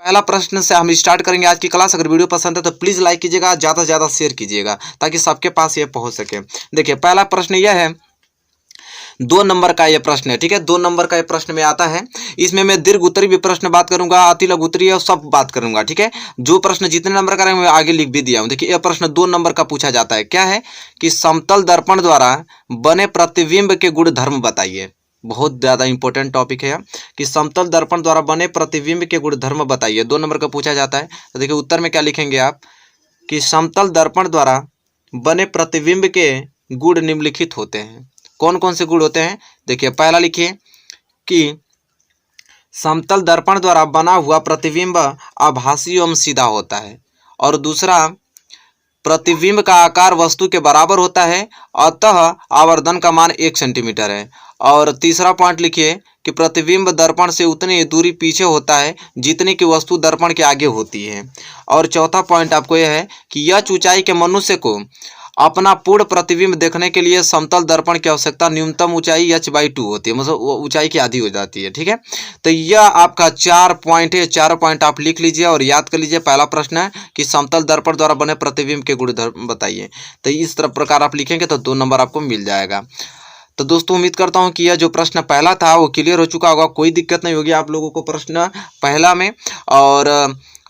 पहला प्रश्न से हम स्टार्ट करेंगे आज की क्लास। अगर वीडियो पसंद है तो प्लीज़ लाइक कीजिएगा, ज़्यादा से ज़्यादा शेयर कीजिएगा ताकि सबके पास ये पहुंच सके। देखिए पहला प्रश्न यह है, 2 नंबर का ये प्रश्न है, ठीक है। 2 नंबर का ये प्रश्न में आता है। इसमें मैं दीर्घ उत्तरी भी प्रश्न बात करूंगा, अति लघु उत्तरीय और सब बात करूंगा, ठीक है। जो प्रश्न जितने नंबर का रहेंगे मैं आगे लिख भी दिया हूं। देखिए यह प्रश्न 2 नंबर का पूछा जाता है। क्या है कि समतल दर्पण द्वारा बने प्रतिबिंब के गुण धर्म बताइए। बहुत ज़्यादा इंपॉर्टेंट टॉपिक है कि समतल दर्पण द्वारा बने प्रतिबिंब के गुण धर्म बताइए। 2 नंबर का पूछा जाता है। तो देखिए उत्तर में क्या लिखेंगे आप कि समतल दर्पण द्वारा बने प्रतिबिंब के गुण निम्नलिखित होते हैं। कौन कौन से गुण होते हैं? देखिए पहला लिखिए कि समतल दर्पण द्वारा बना हुआ प्रतिबिंब आभासी एवं सीधा होता है, और दूसरा प्रतिबिंब का आकार वस्तु के बराबर होता है, अतः आवर्धन का मान 1 सेंटीमीटर है। और तीसरा पॉइंट लिखिए कि प्रतिबिंब दर्पण से उतनी दूरी पीछे होता है जितनी की वस्तु दर्पण के आगे होती है। और चौथा पॉइंट आपको यह है कि यह ऊंचाई के मनुष्य को अपना पूर्ण प्रतिबिंब देखने के लिए समतल दर्पण की आवश्यकता न्यूनतम ऊंचाई h/2 होती है, मतलब ऊंचाई की आधी हो जाती है, ठीक है। तो यह आपका 4 पॉइंट है। 4 पॉइंट आप लिख लीजिए और याद कर लीजिए। पहला प्रश्न है कि समतल दर्पण द्वारा बने प्रतिबिंब के गुणधर्म बताइए। तो इस तरह प्रकार आप लिखेंगे तो 2 नंबर आपको मिल जाएगा। तो दोस्तों उम्मीद करता हूं कि यह जो प्रश्न पहला था वो क्लियर हो चुका होगा, कोई दिक्कत नहीं होगी आप लोगों को प्रश्न पहला में, और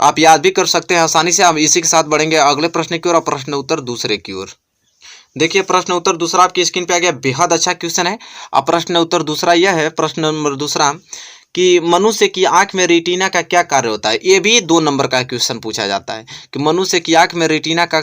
आप याद भी कर सकते हैं आसानी से। हम इसी के साथ बढ़ेंगे अगले प्रश्न की ओर और प्रश्न उत्तर दूसरे की ओर। देखिए प्रश्न उत्तर दूसरा आपकी स्क्रीन पे आ गया। बेहद अच्छा क्वेश्चन है। अब प्रश्न उत्तर दूसरा यह है, प्रश्न नंबर दूसरा कि मनुष्य की आंख में रेटिना का क्या कार्य होता है। ये भी 2 नंबर का क्वेश्चन पूछा जाता है कि मनुष्य की आंख में रेटिना का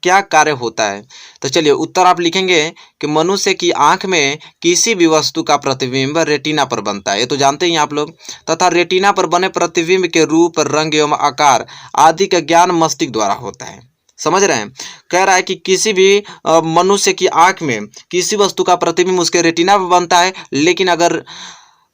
क्या कार्य होता है। तो चलिए उत्तर आप लिखेंगे कि मनुष्य की आंख में किसी भी वस्तु का प्रतिबिंब रेटिना पर बनता है, ये तो जानते ही आप लोग, तथा रेटिना पर बने प्रतिबिंब के रूप, रंग एवं आकार आदि का ज्ञान मस्तिष्क द्वारा होता है। समझ रहे हैं? कह रहा है कि किसी भी मनुष्य की आंख में किसी वस्तु का प्रतिबिंब उसके रेटिना पर बनता है, लेकिन अगर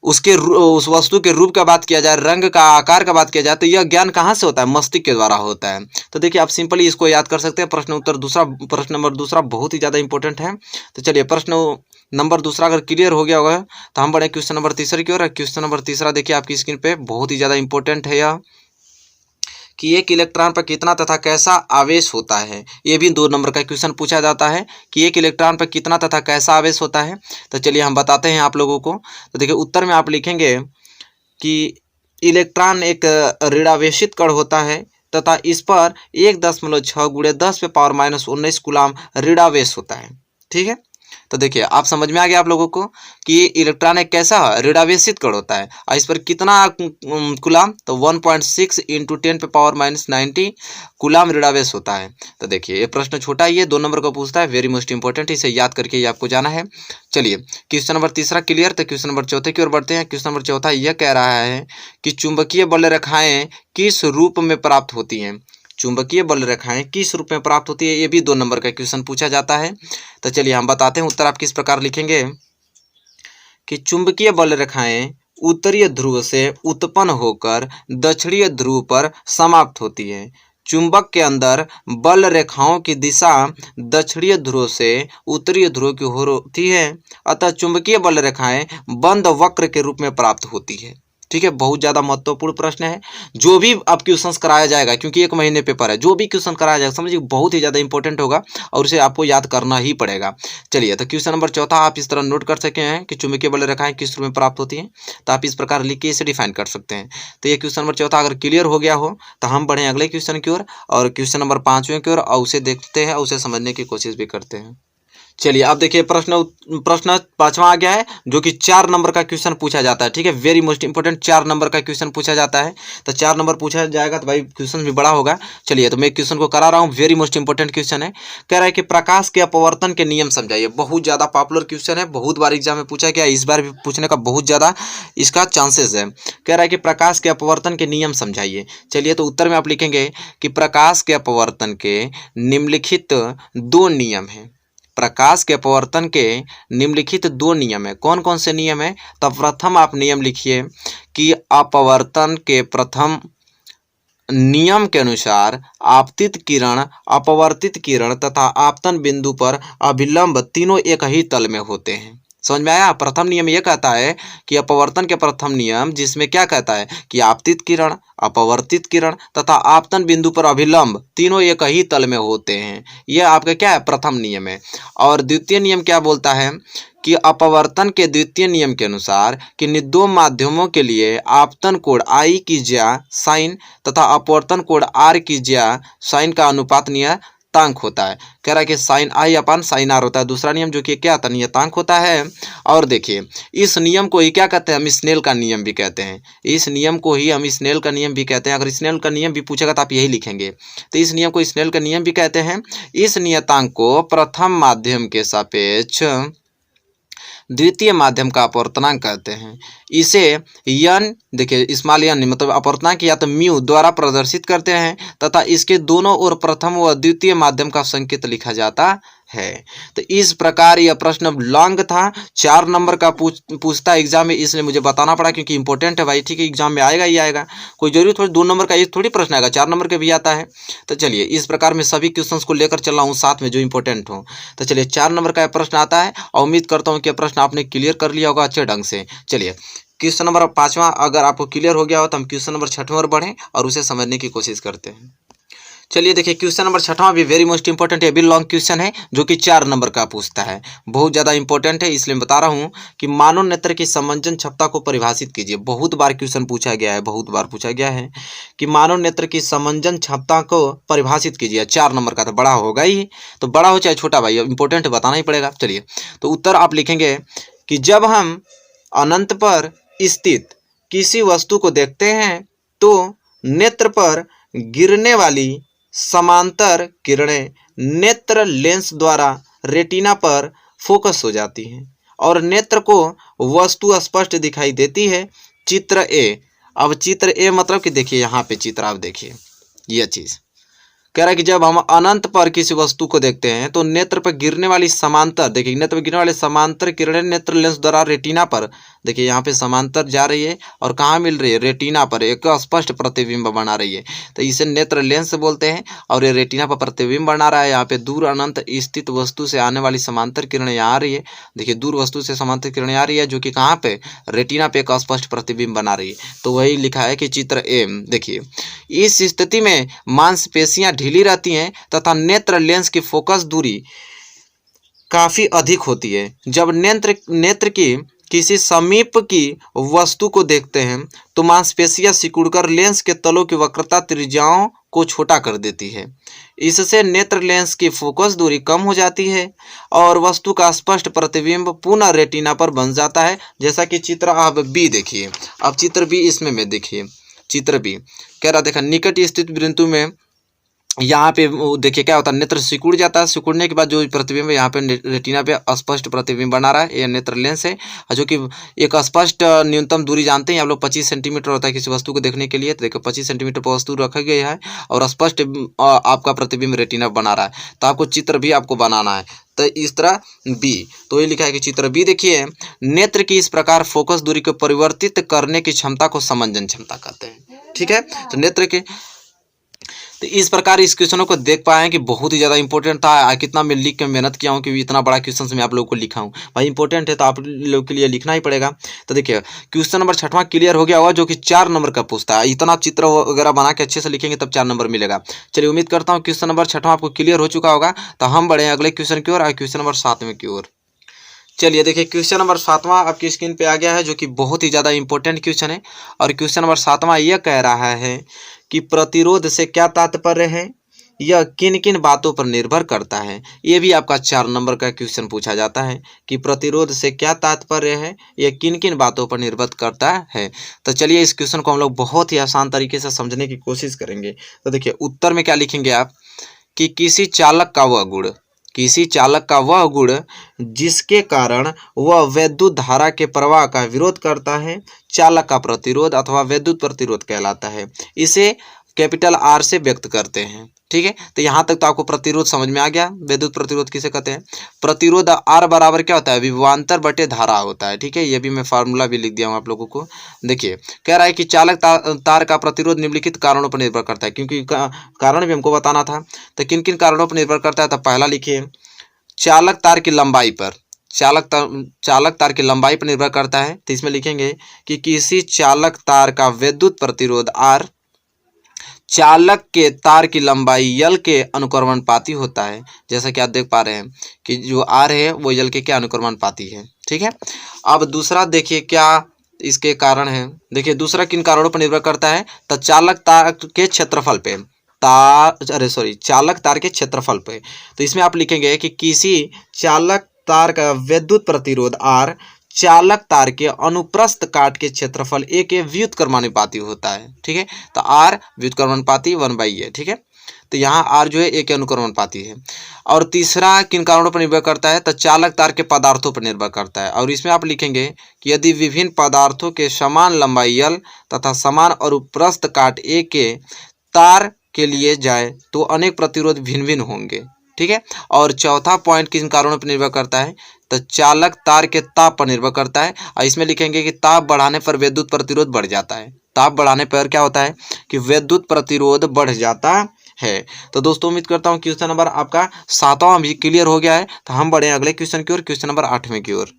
उस वस्तु के रूप का बात किया जाए, रंग का, आकार का बात किया जाए, तो यह ज्ञान कहाँ से होता है? मस्तिष्क के द्वारा होता है। तो देखिए आप सिंपली इसको याद कर सकते हैं। प्रश्न उत्तर दूसरा, प्रश्न नंबर दूसरा बहुत ही ज़्यादा इंपॉर्टेंट है। तो चलिए प्रश्न नंबर दूसरा अगर क्लियर हो गया होगा तो हम बढ़े क्वेश्चन नंबर तीसरे की ओर। क्वेश्चन नंबर तीसरा देखिए आपकी स्क्रीन पे, बहुत ही ज़्यादा इंपॉर्टेंट है यह कि एक इलेक्ट्रॉन पर कितना तथा कैसा आवेश होता है। ये भी 2 नंबर का क्वेश्चन पूछा जाता है कि एक इलेक्ट्रॉन पर कितना तथा कैसा आवेश होता है। तो चलिए हम बताते हैं आप लोगों को। तो देखिए उत्तर में आप लिखेंगे कि इलेक्ट्रॉन एक ऋणावेशित कण होता है तथा इस पर 1.6 × 10⁻⁻19 कूलाम ऋणावेश होता है, ठीक है। तो देखिए आप समझ में आ गया आप लोगों को कि इलेक्ट्रॉन एक कैसा ऋणावेशित कण होता है और इस पर कितना कूलाम, तो 1.6 × 10⁻⁻90 कूलाम ऋणावेश होता है। तो देखिए ये प्रश्न छोटा ही है, 2 नंबर का पूछता है, वेरी मोस्ट इंपॉर्टेंट, इसे याद करके ये आपको जाना है। चलिए क्वेश्चन नंबर तीसरा क्लियर। तो क्वेश्चन नंबर चौथे की ओर बढ़ते हैं। क्वेश्चन नंबर चौथा यह कह रहा है कि चुंबकीय बल रेखाएं किस रूप में प्राप्त होती हैं। चुंबकीय बल रेखाएं किस रूप में प्राप्त होती है, ये भी 2 नंबर का क्वेश्चन पूछा जाता है। तो चलिए हम बताते हैं। उत्तर आप किस प्रकार लिखेंगे कि चुंबकीय बल रेखाएं उत्तरीय ध्रुव से उत्पन्न होकर दक्षिणीय ध्रुव पर समाप्त होती है। चुंबक के अंदर बल रेखाओं की दिशा दक्षिणीय ध्रुव से उत्तरीय ध्रुव की ओर होती है, अतः चुंबकीय बल रेखाएं बंद वक्र के रूप में प्राप्त होती है, ठीक है। बहुत ज़्यादा महत्वपूर्ण प्रश्न है। जो भी अब क्वेश्चन कराया जाएगा, क्योंकि 1 महीने पेपर है, जो भी क्वेश्चन कराया जाएगा समझिए बहुत ही ज़्यादा इंपॉर्टेंट होगा और उसे आपको याद करना ही पड़ेगा। चलिए तो क्वेश्चन नंबर चौथा आप इस तरह नोट कर सके हैं कि चुंबकीय बल रेखाएं किस रूप में प्राप्त होती हैं, तो आप इस प्रकार लिख के इसे डिफाइन कर सकते हैं। तो ये क्वेश्चन नंबर चौथा अगर क्लियर हो गया हो तो हम बढ़ें अगले क्वेश्चन की ओर और क्वेश्चन नंबर 5वें की ओर, और उसे देखते हैं, उसे समझने की कोशिश भी करते हैं। चलिए अब देखिए प्रश्न 5वां आ गया है जो कि 4 नंबर का क्वेश्चन पूछा जाता है, ठीक है। वेरी मोस्ट इंपॉर्टेंट 4 नंबर का क्वेश्चन पूछा जाता है। तो 4 नंबर पूछा जाएगा तो भाई क्वेश्चन भी बड़ा होगा। चलिए तो मैं क्वेश्चन को करा रहा हूँ, वेरी मोस्ट इंपॉर्टेंट क्वेश्चन है। कह रहा है कि प्रकाश के अपवर्तन के नियम समझाइए। बहुत ज़्यादा पॉपुलर क्वेश्चन है, बहुत बार एग्जाम में पूछा गया, इस बार भी पूछने का बहुत ज़्यादा इसका चांसेस है। कह रहा है कि प्रकाश के अपवर्तन के नियम समझाइए। चलिए तो उत्तर में आप लिखेंगे कि प्रकाश के अपवर्तन के निम्नलिखित 2 नियम हैं। प्रकाश के अपवर्तन के निम्नलिखित 2 नियम है। कौन कौन से नियम है? तो प्रथम आप नियम लिखिए कि अपवर्तन के प्रथम नियम के अनुसार आपतित किरण, अपवर्तित किरण तथा आपतन बिंदु पर अभिलंब तीनों एक ही तल में होते हैं। समझ में आया। प्रथम नियम यह कहता है कि अपवर्तन के प्रथम नियम, जिसमें क्या कहता है कि आपतित किरण, अपवर्तित किरण तथा आपतन बिंदु पर अभिलंब तीनों एक ही तल में होते हैं। यह आपका क्या है, प्रथम नियम है। और द्वितीय नियम क्या बोलता है कि अपवर्तन के द्वितीय नियम के अनुसार कि दो माध्यमों के लिए आपतन कोण I की ज्या साइन तथा अपवर्तन कोण R की ज्या साइन का अनुपात नियतांक होता है। कह रहा है कि साइन I अपन साइन R होता है। दूसरा नियम जो कि क्या आता है, नियतांक होता है। और देखिए इस नियम को ही क्या कहते हैं, हम स्नेल का नियम भी कहते हैं। इस नियम को ही हम स्नेल का नियम भी कहते हैं। अगर स्नेल का नियम भी पूछेगा तो आप यही लिखेंगे। तो इस नियम को स्नेल का नियम भी कहते हैं। इस नियतांक को प्रथम माध्यम के सापेक्ष द्वितीय माध्यम का अपवर्तनांक कहते हैं। इसे यन, देखिए स्मॉल यन मतलब अपवर्तनांक या तो म्यू द्वारा प्रदर्शित करते हैं तथा इसके दोनों ओर प्रथम व द्वितीय माध्यम का संकेत लिखा जाता है। तो इस प्रकार यह प्रश्न लॉन्ग था, 4 नंबर का पूछता है एग्जाम में, इसलिए मुझे बताना पड़ा क्योंकि इंपॉर्टेंट है भाई। ठीक है, एग्जाम में आएगा ही आएगा, कोई जरूरी थोड़ी 2 नंबर का एक थोड़ी प्रश्न आएगा, 4 नंबर का भी आता है। तो चलिए इस प्रकार मैं सभी क्वेश्चंस को लेकर चल रहा हूँ साथ में जो इंपॉर्टेंट हो। तो चलिए 4 नंबर का प्रश्न आता है और उम्मीद करता हूँ कि प्रश्न आपने क्लियर कर लिया होगा अच्छे ढंग से। चलिए क्वेश्चन नंबर 5वां अगर आपको क्लियर हो गया हो तो हम क्वेश्चन नंबर 6वां और बढ़ें और उसे समझने की कोशिश करते हैं। चलिए देखिए क्वेश्चन नंबर 6वां भी वेरी मोस्ट इंपॉर्टेंट है, भी लॉन्ग क्वेश्चन है जो कि 4 नंबर का पूछता है, बहुत ज़्यादा इंपॉर्टेंट है। इसलिए बता रहा हूँ कि मानव नेत्र की समंजन क्षमता को परिभाषित कीजिए। बहुत बार क्वेश्चन पूछा गया है, बहुत बार पूछा गया है कि मानव नेत्र की समंजन क्षमता को परिभाषित कीजिए। 4 नंबर का तो बड़ा होगा ही, तो बड़ा हो चाहे छोटा भाई इंपॉर्टेंट बताना ही पड़ेगा। चलिए तो उत्तर आप लिखेंगे कि जब हम अनंत पर स्थित किसी वस्तु को देखते हैं तो नेत्र पर गिरने वाली समांतर किरणें नेत्र लेंस द्वारा रेटिना पर फोकस हो जाती हैं और नेत्र को वस्तु स्पष्ट दिखाई देती है। चित्र ए, अब चित्र ए मतलब कि देखिए यहाँ पे चित्र आप देखिए, यह चीज़ कह रहा है कि जब हम अनंत पर किसी वस्तु को देखते हैं तो नेत्र पर गिरने वाली समांतर, देखिए नेत्र पर गिरने वाली समांतर किरणें नेत्र लेंस द्वारा रेटिना पर, देखिए यहाँ पे समांतर जा रही है और कहाँ मिल रही है, रेटिना पर एक स्पष्ट प्रतिबिंब बना रही है। तो इसे नेत्र लेंस बोलते हैं और ये रेटिना पर प्रतिबिंब बना रहा है। यहाँ पे दूर अनंत स्थित वस्तु से आने वाली समांतर किरणें यहाँ आ रही है, देखिए दूर वस्तु से समांतर किरणें आ रही है जो कि कहाँ पे, रेटिना पे एक स्पष्ट प्रतिबिंब बना रही है। तो वही लिखा है कि चित्र ए। देखिए इस स्थिति में मांसपेशियां ढीली रहती हैं तथा नेत्र लेंस की फोकस दूरी काफी अधिक होती है। जब नेत्र की किसी समीप की वस्तु को देखते हैं तो मांसपेशियां सिकुड़कर लेंस के तलों की वक्रता त्रिज्याओं को छोटा कर देती है। इससे नेत्र लेंस की फोकस दूरी कम हो जाती है और वस्तु का स्पष्ट प्रतिबिंब पुनः रेटिना पर बन जाता है। जैसा कि चित्र आप बी देखिए, अब चित्र बी इसमें में देखिए, चित्र बी कह रहा देखा निकट स्थित बिंदु में यहाँ पे देखिए क्या होता है, नेत्र सिकुड़ जाता है, सिकुड़ने के बाद जो प्रतिबिंब यहाँ पे रेटिना पे स्पष्ट प्रतिबिंब बना रहा है, ये नेत्र लेंस है जो कि एक स्पष्ट न्यूनतम दूरी जानते हैं आप लोग 25 सेंटीमीटर होता है किसी वस्तु को देखने के लिए। तो देखो 25 सेंटीमीटर पर वस्तु रखा गया है और स्पष्ट आपका प्रतिबिंब रेटिना बना रहा है। तो आपको चित्र भी आपको बनाना है, तो इस तरह बी, तो ये लिखा है कि चित्र बी देखिए, नेत्र की इस प्रकार फोकस दूरी को परिवर्तित करने की क्षमता को समंजन क्षमता कहते हैं। ठीक है, तो नेत्र के, तो इस प्रकार इस क्वेश्चनों को देख पाए कि बहुत ही ज़्यादा इंपॉर्टेंट था। कितना मैं लिख के मेहनत किया हूँ कि इतना बड़ा क्वेश्चन मैं आप लोगों को लिखा हूँ भाई, इंपॉर्टेंट है तो आप लोग के लिए लिखना ही पड़ेगा। तो देखिए क्वेश्चन नंबर 6वां क्लियर हो गया होगा जो कि 4 नंबर का पूछता है। इतना चित्र वगैरह बना के अच्छे से लिखेंगे तब 4 नंबर मिलेगा। चलिए उम्मीद करता हूँ क्वेश्चन नंबर 6वां आपको क्लियर हो चुका होगा। तो हम बढ़े अगले क्वेश्चन की ओर, क्वेश्चन नंबर 7वें की ओर। चलिए देखिए क्वेश्चन नंबर 7वां आपकी स्क्रीन पे आ गया है जो कि बहुत ही ज़्यादा इंपॉर्टेंट क्वेश्चन है। और क्वेश्चन नंबर 7वां यह कह रहा है कि प्रतिरोध से क्या तात्पर्य है, यह किन किन बातों पर निर्भर करता है। ये भी आपका 4 नंबर का क्वेश्चन पूछा जाता है कि प्रतिरोध से क्या तात्पर्य है, यह किन किन बातों पर निर्भर करता है। तो चलिए इस क्वेश्चन को हम लोग बहुत ही आसान तरीके से समझने की कोशिश करेंगे। तो देखिए उत्तर में क्या लिखेंगे आप कि किसी चालक का वह गुण, किसी चालक का वह गुण जिसके कारण वह विद्युत धारा के प्रवाह का विरोध करता है चालक का प्रतिरोध अथवा विद्युत प्रतिरोध कहलाता है। इसे कैपिटल आर से व्यक्त करते हैं। ठीक है, तो यहाँ तक तो आपको प्रतिरोध समझ में आ गया। विद्युत प्रतिरोध किसे कहते हैं, प्रतिरोध आर बराबर क्या होता है, विभवांतर बटे धारा होता है। ठीक है, ये भी मैं फार्मूला भी लिख दिया हूँ आप लोगों को। देखिए कह रहा है कि चालक तार का प्रतिरोध निम्नलिखित कारणों पर निर्भर करता है, क्योंकि कारण भी हमको बताना था। तो किन किन कारणों पर निर्भर करता है, तो पहला लिखिए चालक तार की लंबाई पर, चालक तार की लंबाई पर निर्भर करता है। तो इसमें लिखेंगे कि किसी चालक तार का विद्युत प्रतिरोध R चालक के तार की लंबाई L के अनुक्रमणपाती होता है। जैसा कि आप देख पा रहे हैं कि जो R है वो L के क्या अनुक्रमणपाती है। ठीक है, अब दूसरा देखिए क्या इसके कारण है। देखिए दूसरा किन कारणों पर निर्भर करता है, तो चालक तार के क्षेत्रफल पे, चालक तार के क्षेत्रफल पे। तो इसमें आप लिखेंगे कि किसी चालक तार का विद्युत प्रतिरोध R चालक तार के अनुप्रस्थ काट के क्षेत्रफल A के व्युत्क्रमानुपाती होता है। ठीक है, तो R व्युत्क्रमानुपाती 1/A। ठीक है, तो यहाँ R जो है A के अनुक्रमानुपाती है। और तीसरा किन कारणों पर निर्भर करता है, तो चालक तार के पदार्थों पर निर्भर करता है। और इसमें आप लिखेंगे कि यदि विभिन्न पदार्थों के समान लंबाई L तथा समान और उपप्रस्थ काट A के तार के लिए जाए तो अनेक प्रतिरोध भिन्न भिन्न होंगे। ठीक है, और चौथा पॉइंट किन कारणों पर निर्भर करता है, तो चालक तार के ताप पर निर्भर करता है। और इसमें लिखेंगे कि ताप बढ़ाने पर विद्युत प्रतिरोध बढ़ जाता है। ताप बढ़ाने पर क्या होता है कि विद्युत प्रतिरोध बढ़ जाता है। तो दोस्तों उम्मीद करता हूँ क्वेश्चन नंबर आपका 7वां भी क्लियर हो गया है। तो हम बढ़े अगले क्वेश्चन की ओर, क्वेश्चन नंबर 8वें की ओर।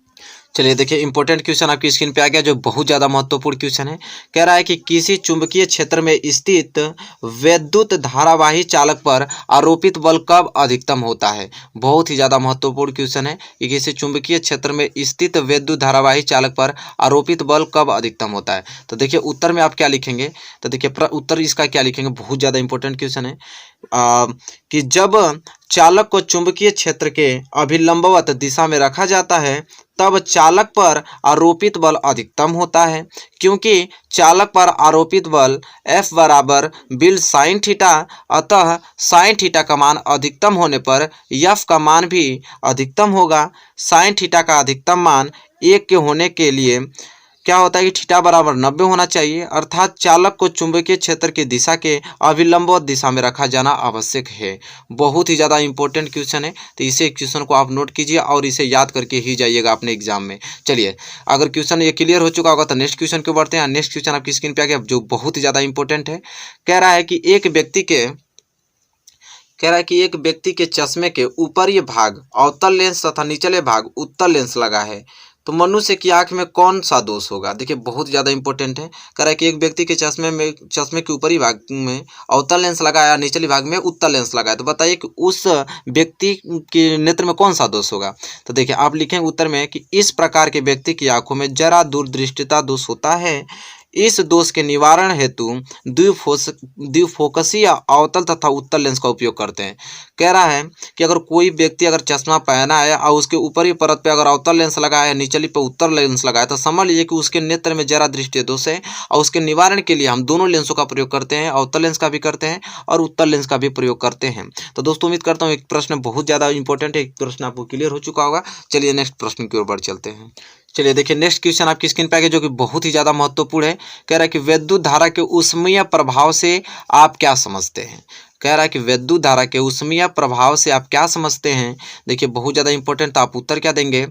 चलिए देखिए इंपॉर्टेंट क्वेश्चन आपकी स्क्रीन पे आ गया, जो बहुत ज़्यादा महत्वपूर्ण क्वेश्चन है। कह रहा है कि किसी चुंबकीय क्षेत्र में स्थित विद्युत धारावाही चालक पर आरोपित बल कब अधिकतम होता है। बहुत ही ज़्यादा महत्वपूर्ण क्वेश्चन है कि किसी चुंबकीय क्षेत्र में स्थित विद्युत धारावाही चालक पर आरोपित बल कब अधिकतम होता है। तो देखिए उत्तर में आप क्या लिखेंगे, तो देखिए उत्तर इसका क्या लिखेंगे, बहुत ज़्यादा इंपॉर्टेंट क्वेश्चन है कि जब चालक को चुंबकीय क्षेत्र के अभिलंबवत दिशा में रखा जाता है तब चालक पर आरोपित बल अधिकतम होता है, क्योंकि चालक पर आरोपित बल F बराबर बिल साइन थीटा, अतः साइन थीटा का मान अधिकतम होने पर F का मान भी अधिकतम होगा। साइन थीटा का अधिकतम मान 1 के होने के लिए क्या होता है कि थीटा बराबर 90 होना चाहिए, अर्थात चालक को चुंबकीय क्षेत्र की दिशा के अभिलंबवत दिशा में रखा जाना आवश्यक है। बहुत ही ज़्यादा इंपॉर्टेंट क्वेश्चन है, तो इसे क्वेश्चन को आप नोट कीजिए और इसे याद करके ही जाइएगा अपने एग्जाम में। चलिए अगर क्वेश्चन ये क्लियर हो चुका होगा तो नेक्स्ट क्वेश्चन को बढ़ते हैं। नेक्स्ट क्वेश्चन आपकी स्क्रीन पे आ गया, जो बहुत ही ज़्यादा इंपॉर्टेंट है। कह रहा है कि एक व्यक्ति के चश्मे के ऊपरी भाग अवतल लेंस तथा निचले भाग उत्तल लेंस लगा है, तो मनुष्य की आंख में कौन सा दोष होगा। देखिए बहुत ज़्यादा इंपॉर्टेंट है। कह रहा है कि एक व्यक्ति के चश्मे के ऊपरी भाग में अवतल लेंस लगाया, निचले भाग में उत्तल लेंस लगाया, तो बताइए कि उस व्यक्ति के नेत्र में कौन सा दोष होगा। तो देखिए आप लिखेंगे उत्तर में कि इस प्रकार के व्यक्ति की आंखों में जरा दूरदृष्टिता दोष होता है। इस दोष के निवारण हेतु द्विफोकसीय अवतल तथा उत्तल लेंस का उपयोग करते हैं। कह रहा है कि अगर कोई व्यक्ति अगर चश्मा पहना है और उसके ऊपरी परत पे अगर अवतल लेंस लगाया है, निचली पे उत्तल लेंस लगाया, तो समझ लीजिए कि उसके नेत्र में जरा दृष्टि दोष है। और उसके निवारण के लिए हम दोनों लेंसों का प्रयोग करते हैं, अवतल लेंस का भी करते हैं और उत्तल लेंस का भी प्रयोग करते हैं। तो दोस्तों उम्मीद करता हूँ एक प्रश्न बहुत ज़्यादा इंपॉर्टेंट है, एक प्रश्न आपको क्लियर हो चुका होगा। चलिए नेक्स्ट प्रश्न की ओर बढ़ चलते हैं। चलिए देखिए नेक्स्ट क्वेश्चन आपकी स्क्रीन पे आ गया, जो कि बहुत ही ज़्यादा महत्वपूर्ण है। कह रहा है कि विद्युत धारा के ऊष्मीय प्रभाव से आप क्या समझते हैं। कह रहा है कि विद्युत धारा के ऊष्मीय प्रभाव से आप क्या समझते हैं। देखिए बहुत ज़्यादा इंपॉर्टेंट, तो आप उत्तर क्या देंगे